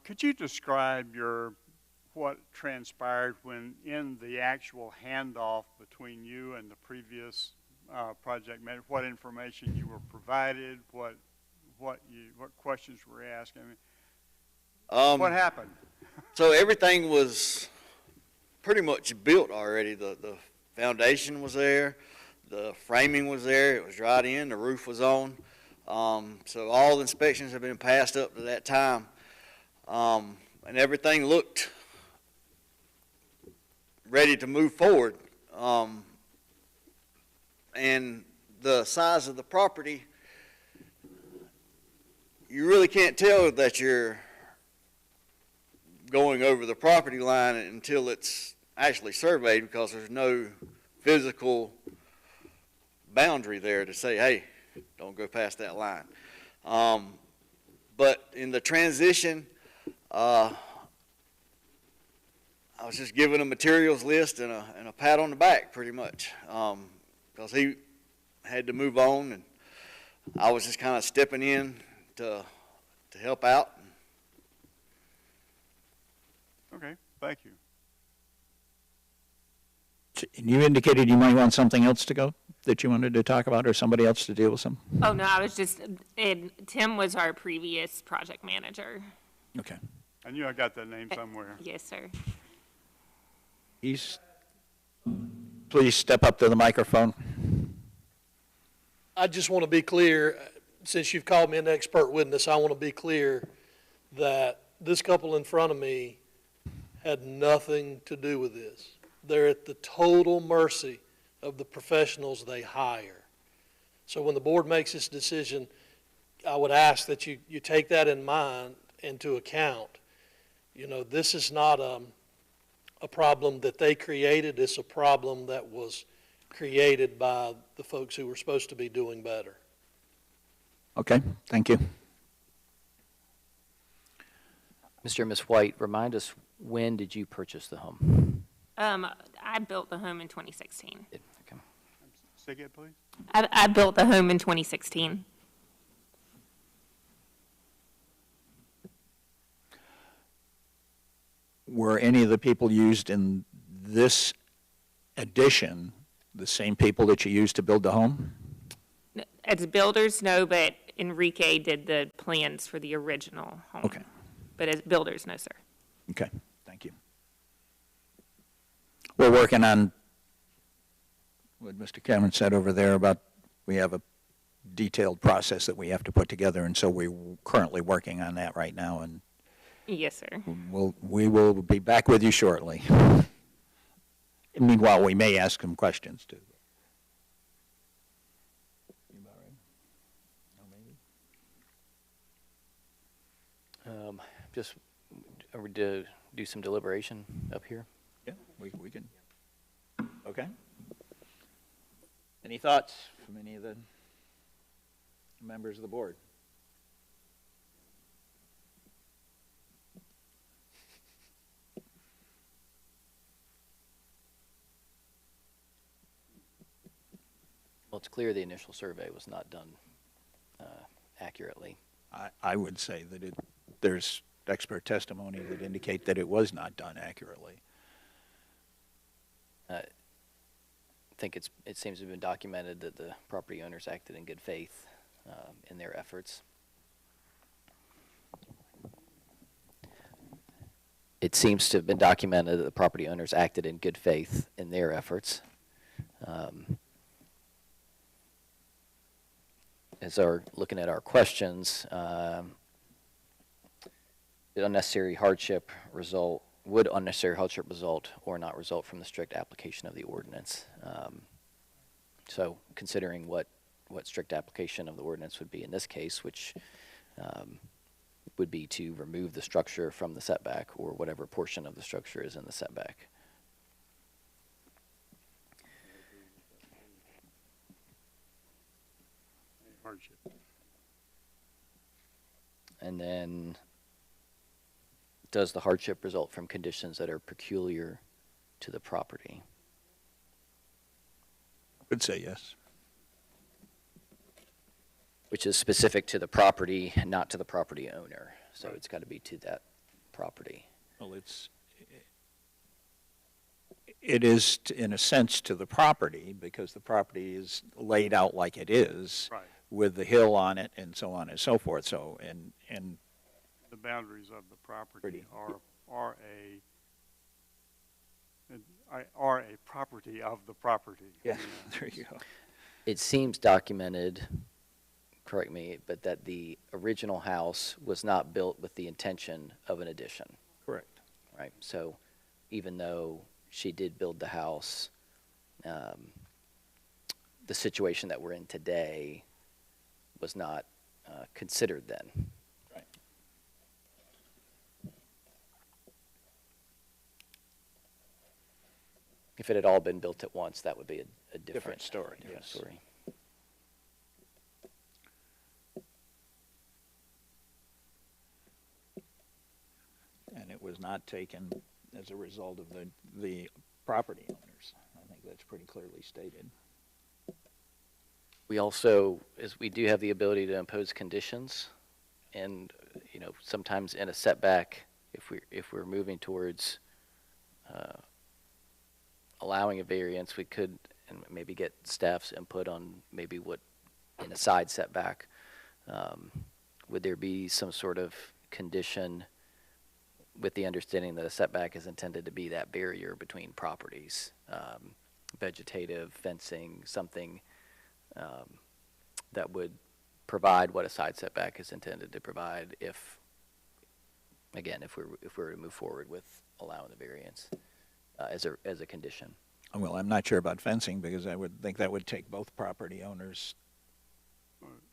Could you describe what transpired when in the actual handoff between you and the previous project manager? What information you were provided? What questions were asked? I mean, what happened? So everything was pretty much built already. The foundation was there. The framing was there. It was right in. The roof was on. So all the inspections have been passed up to that time. And everything looked ready to move forward. And the size of the property, you really can't tell that you're going over the property line until it's actually surveyed because there's no physical boundary there to say, hey, don't go past that line. But in the transition, I was just given a materials list and a pat on the back pretty much because he had to move on and I was just kind of stepping in to help out. Okay, thank you. You indicated you might want something else to go that you wanted to talk about or somebody else to deal with some? Oh, no, I was just, Tim was our previous project manager. Okay. I knew I got that name somewhere. Yes, sir. He's Please step up to the microphone. I just want to be clear, since you've called me an expert witness, I want to be clear that this couple in front of me had nothing to do with this. They're at the total mercy of the professionals they hire. So when the board makes this decision, I would ask that you take that in mind, into account. You know, this is not a problem that they created. It's a problem that was created by the folks who were supposed to be doing better. Okay, thank you. Mr. and Ms. White, remind us, when did you purchase the home? I built the home in 2016. Okay. Say again, please. I built the home in 2016. Were any of the people used in this addition the same people that you used to build the home? As builders, no, but Enrique did the plans for the original home. Okay. But as builders, no, sir. Okay, thank you. We're working on what Mr. Cameron said over there about we have a detailed process that we have to put together, and so we're currently working on that right now, and Yes, sir. we will be back with you shortly. Meanwhile, we may ask some questions too. Just do some deliberation up here. Yeah, we can. Okay. Any thoughts from any of the members of the board? Well, it's clear the initial survey was not done accurately. I would say that there's expert testimony that indicate that it was not done accurately. I think it seems to have been documented that the property owners acted in good faith in their efforts. It seems to have been documented that the property owners acted in good faith in their efforts. As our looking at our questions, would unnecessary hardship result or not result from the strict application of the ordinance? So considering what strict application of the ordinance would be in this case, which would be to remove the structure from the setback or whatever portion of the structure is in the setback. Hardship. And then, does the hardship result from conditions that are peculiar to the property? Would say yes. Which is specific to the property, not to the property owner. So it's got to be to that property. Well, it is in a sense to the property because the property is laid out like it is. Right. With the hill on it and so on and so forth. So, and The boundaries of the property are a property of the property. yeah, there you go. It seems documented, correct me, but that the original house was not built with the intention of an addition. Correct. Right. So even though she did build the house, the situation that we're in today was not considered then. Right. If it had all been built at once, that would be a Different story, different yes. story. And it was not taken as a result of the property owners. I think that's pretty clearly stated. We also, we do have the ability to impose conditions, and sometimes in a setback, if we're moving towards allowing a variance, we could and maybe get staff's input on maybe what in a side setback would there be some sort of condition with the understanding that a setback is intended to be that barrier between properties, vegetative, fencing, something that would provide what a side setback is intended to provide if, again, if we were to move forward with allowing the variance as a condition. Well, I'm not sure about fencing, because I would think that would take both property owners.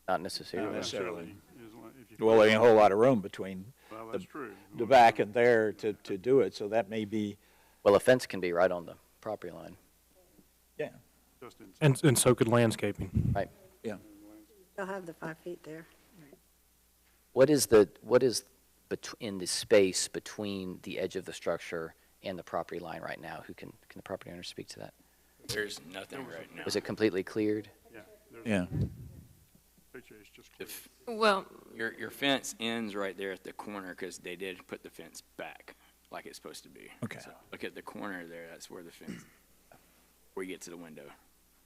Not necessarily. Not necessarily. If you Well, put there it ain't a on- whole lot of room between Well, that's true. the back and there to do it, so that may be, Well, a fence can be right on the property line. yeah, Just in- And so could landscaping. Right. yeah. They'll have the 5 feet there. What is in the space between the edge of the structure and the property line right now? Can the property owner speak to that? There's nothing right now. Was it completely cleared? Yeah. there's- Yeah. Picture is just. If Well, your fence ends right there at the corner, because they did put the fence back like it's supposed to be. Okay. So look at the corner there, that's where the fence, where you get to the window.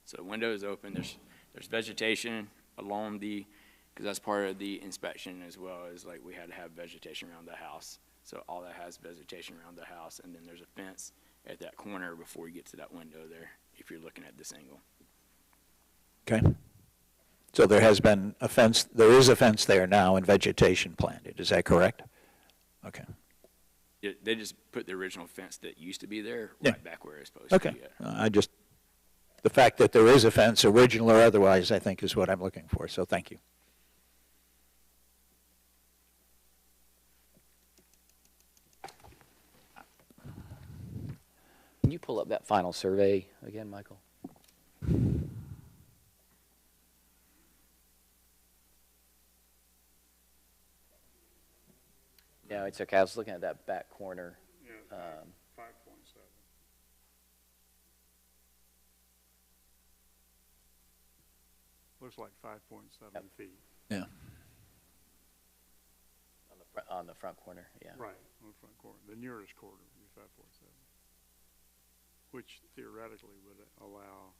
So the window is open, there's vegetation along the, because that's part of the inspection as well, is like we had to have vegetation around the house. So all that has vegetation around the house, and then there's a fence at that corner before you get to that window there, if you're looking at this angle. Okay. So there has been a fence, there is a fence there now and vegetation planted, is that correct? Okay. They just put the original fence that used to be there Yeah. right back where it's supposed to Okay. be at. The fact that there is a fence, original or otherwise, I think is what I'm looking for, so thank you. Can you pull up that final survey again, Michael? Yeah, it's okay. I was looking at that back corner. Yeah, 5.7. Looks like 5.7 feet. Yeah. On the front corner, yeah. Right, on the front corner. The nearest corner would be 5.7, which theoretically would allow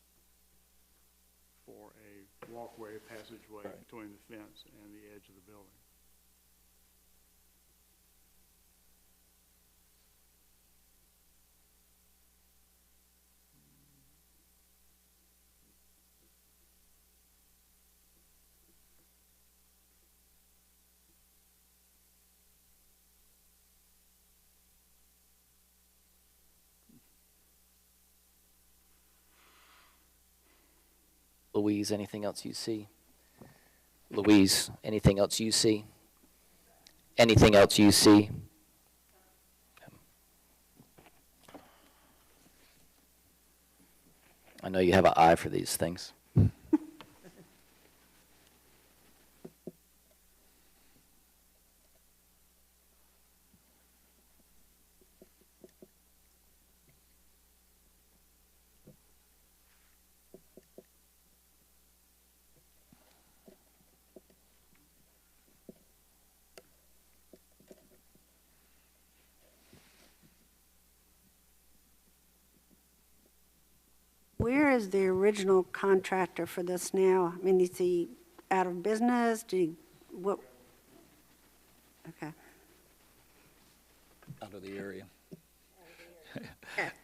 for a walkway, passageway between the fence and the edge of the building. Louise, anything else you see? Louise, anything else you see? Anything else you see? I know you have an eye for these things. Where is the original contractor for this now? I mean, is he out of business? What? Okay. Out of the area.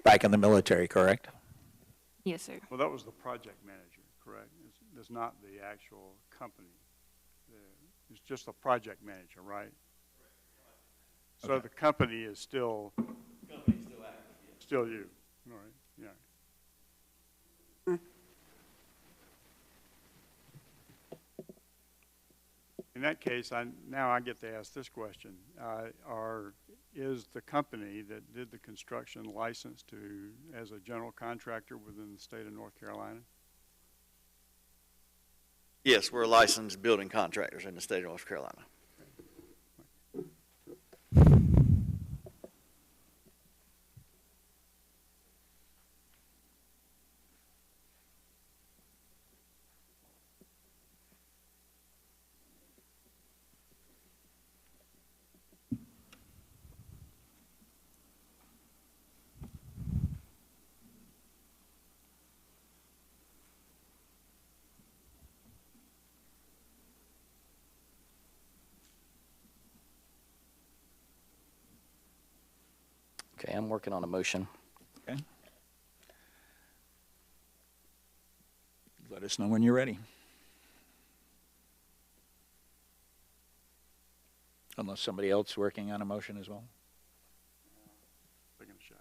Back in the military, correct? yes, sir. Well, that was the project manager, correct? It's not the actual company. It's just the project manager, right? So Okay. the company is still. Still you, all right, yeah. In that case, now I get to ask this question. Is the company that did the construction licensed as a general contractor within the state of North Carolina? Yes, we're licensed building contractors in the state of North Carolina. Okay, I'm working on a motion. Okay. Let us know when you're ready. Unless somebody else is working on a motion as well. Taking a shot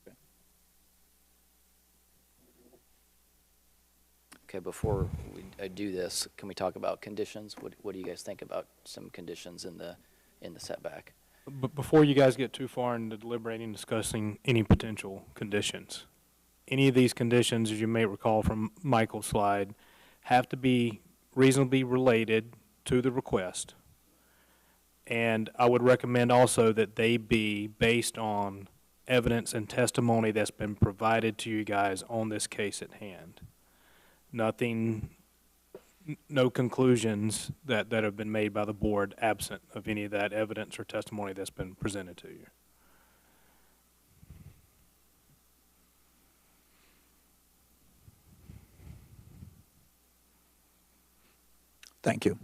at it. Okay, before we do this, can we talk about conditions? What do you guys think about some conditions in the setback? But before you guys get too far into deliberating, discussing any potential conditions, any of these conditions, as you may recall from Michael's slide, have to be reasonably related to the request. And I would recommend also that they be based on evidence and testimony that's been provided to you guys on this case at hand. Nothing, no conclusions that have been made by the board absent of any of that evidence or testimony that's been presented to you. Thank you.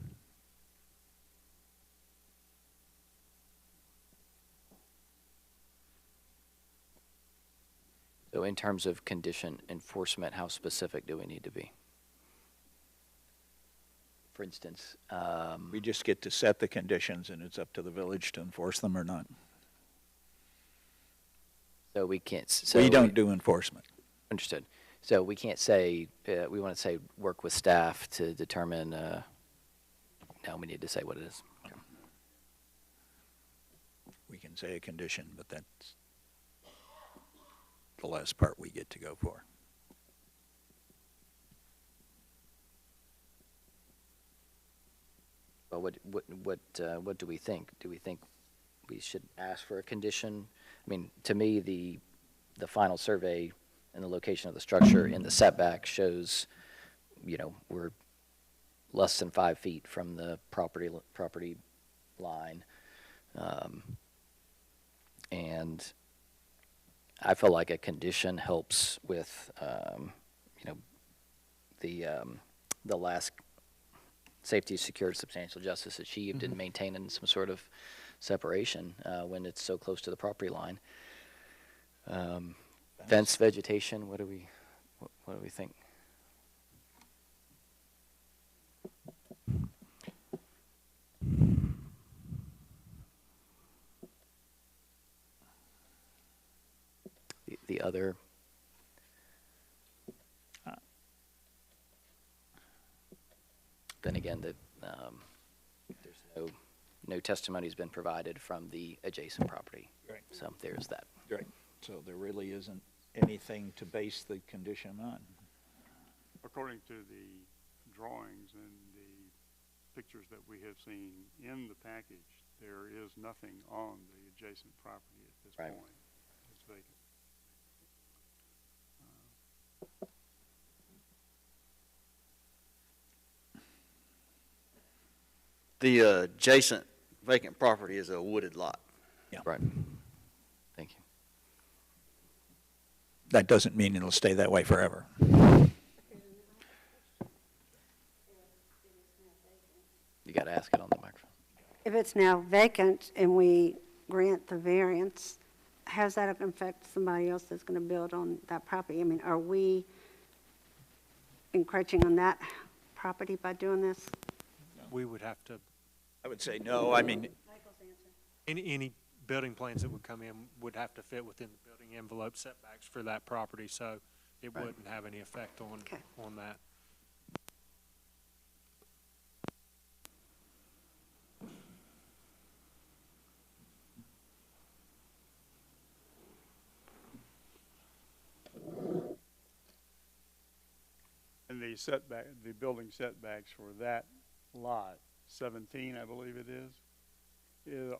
So in terms of condition enforcement, how specific do we need to be? For instance, We just get to set the conditions, and it's up to the village to enforce them or not. so we can't. So We don't do enforcement. Understood. So we can't say, we want to say work with staff to determine, no, we need to say what it is. Okay. We can say a condition, but that's the last part we get to go for. Well, what do we think? Do we think we should ask for a condition? I mean, to me, the final survey and the location of the structure in the setback shows, you know, we're less than 5 feet from the property line. And I feel like a condition helps with, you know, the last safety, secured, substantial justice achieved and maintaining some sort of separation when it's so close to the property line. Fence vegetation, what do we think? The other, then again, there's no testimony has been provided from the adjacent property. Right. So there's that. Right. So there really isn't anything to base the condition on. According to the drawings and the pictures that we have seen in the package, there is nothing on the adjacent property at this Right. point. It's vacant. The adjacent vacant property is a wooded lot. Right. Thank you. That doesn't mean it'll stay that way forever. You got to ask it on the microphone. If it's now vacant and we grant the variance, how does that affect somebody else that's going to build on that property? I mean, are we encroaching on that property by doing this? We would have to, I would say no. I mean, any building plans that would come in would have to fit within the building envelope setbacks for that property, so it Right. wouldn't have any effect on, Okay. on that. And the setback, the building setbacks for that lot, 17, I believe it is,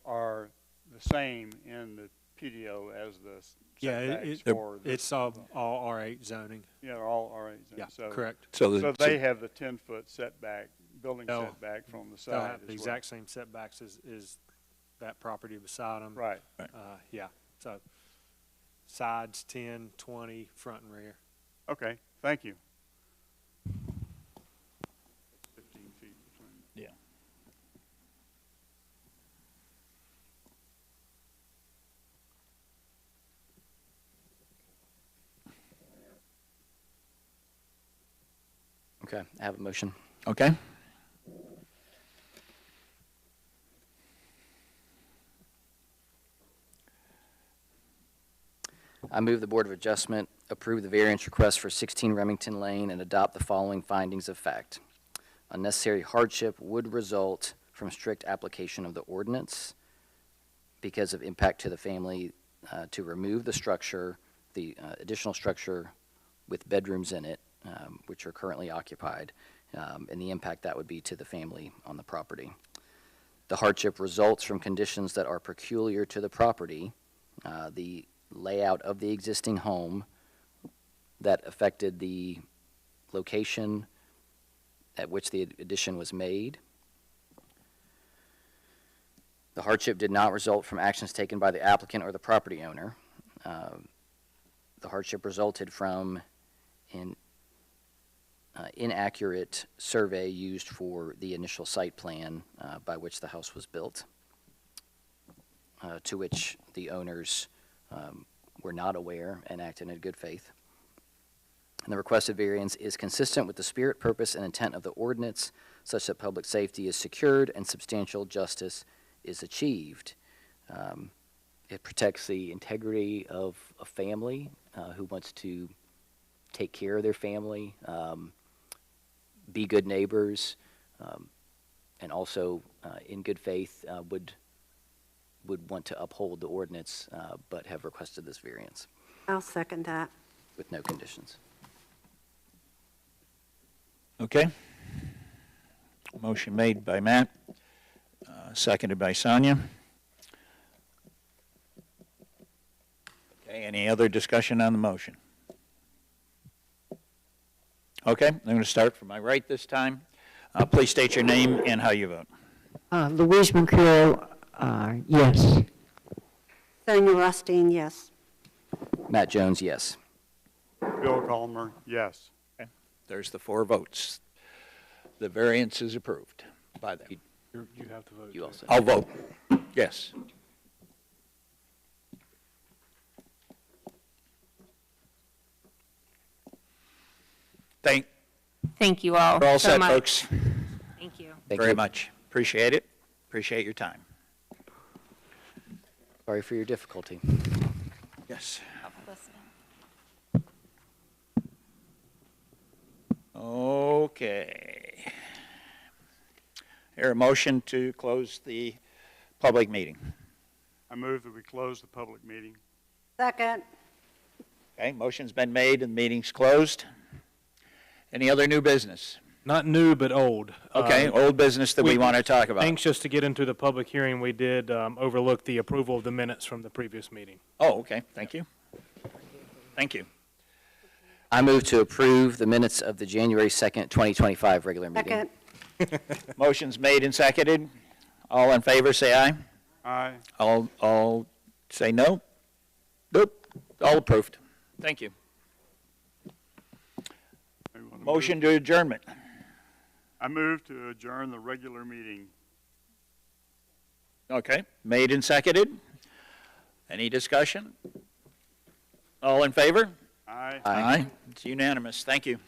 are the same in the PDO as the Yeah, setbacks for the. it's all R8 zoning. Yeah, they're all R8 zones. Yeah, So- correct. So they have the 10-foot setback, building No. setback from the They'll side have the as well. exact same setbacks as that property beside them. Right. Yeah, so sides 10, 20, front and rear. Okay, thank you. 15 feet between. yeah. Okay, I have a motion. Okay? I move the Board of Adjustment approve the variance request for 16 Remington Lane and adopt the following findings of fact. Unnecessary hardship would result from strict application of the ordinance because of impact to the family to remove the structure, the additional structure with bedrooms in it, which are currently occupied, and the impact that would be to the family on the property. The hardship results from conditions that are peculiar to the property, the layout of the existing home that affected the location at which the addition was made. The hardship did not result from actions taken by the applicant or the property owner. The hardship resulted from an inaccurate survey used for the initial site plan by which the house was built, to which the owners were not aware and acted in good faith. And the requested variance is consistent with the spirit, purpose, and intent of the ordinance, such that public safety is secured and substantial justice is achieved. It protects the integrity of a family who wants to take care of their family, be good neighbors, and also in good faith would want to uphold the ordinance, but have requested this variance I'll second that. with no conditions. Okay. Motion made by Matt, seconded by Sonia. Okay, any other discussion on the motion? Okay, I'm going to start from my right this time. Please state your name and how you vote. Louise Mercuro, yes. Sonia Rustine, yes. Matt Jones, yes. Bill Colmer, yes. There's the 4 votes. The variance is approved by them. You have to vote. You also. I'll vote yes. Thank you all We're all so set, much. folks. Thank you. Thank Very you. much. Appreciate it. Appreciate your time. Sorry for your difficulty. Yes. Okay. Here, a motion to close the public meeting. I move that we close the public meeting. Second. Okay, motion's been made and the meeting's closed. Any other new business? Not new, but old. Okay, old business that we want to talk about. Anxious to get into the public hearing, we did overlook the approval of the minutes from the previous meeting. Oh, okay, thank you. Thank you. I move to approve the minutes of the January 2nd, 2025 regular meeting. Second. Motion's made and seconded. All in favor, say aye. Aye. All say no. Nope, all approved. Thank you. Motion to adjournment. I move to adjourn the regular meeting. Okay, made and seconded. Any discussion? All in favor? Aye. Aye. It's unanimous. Thank you.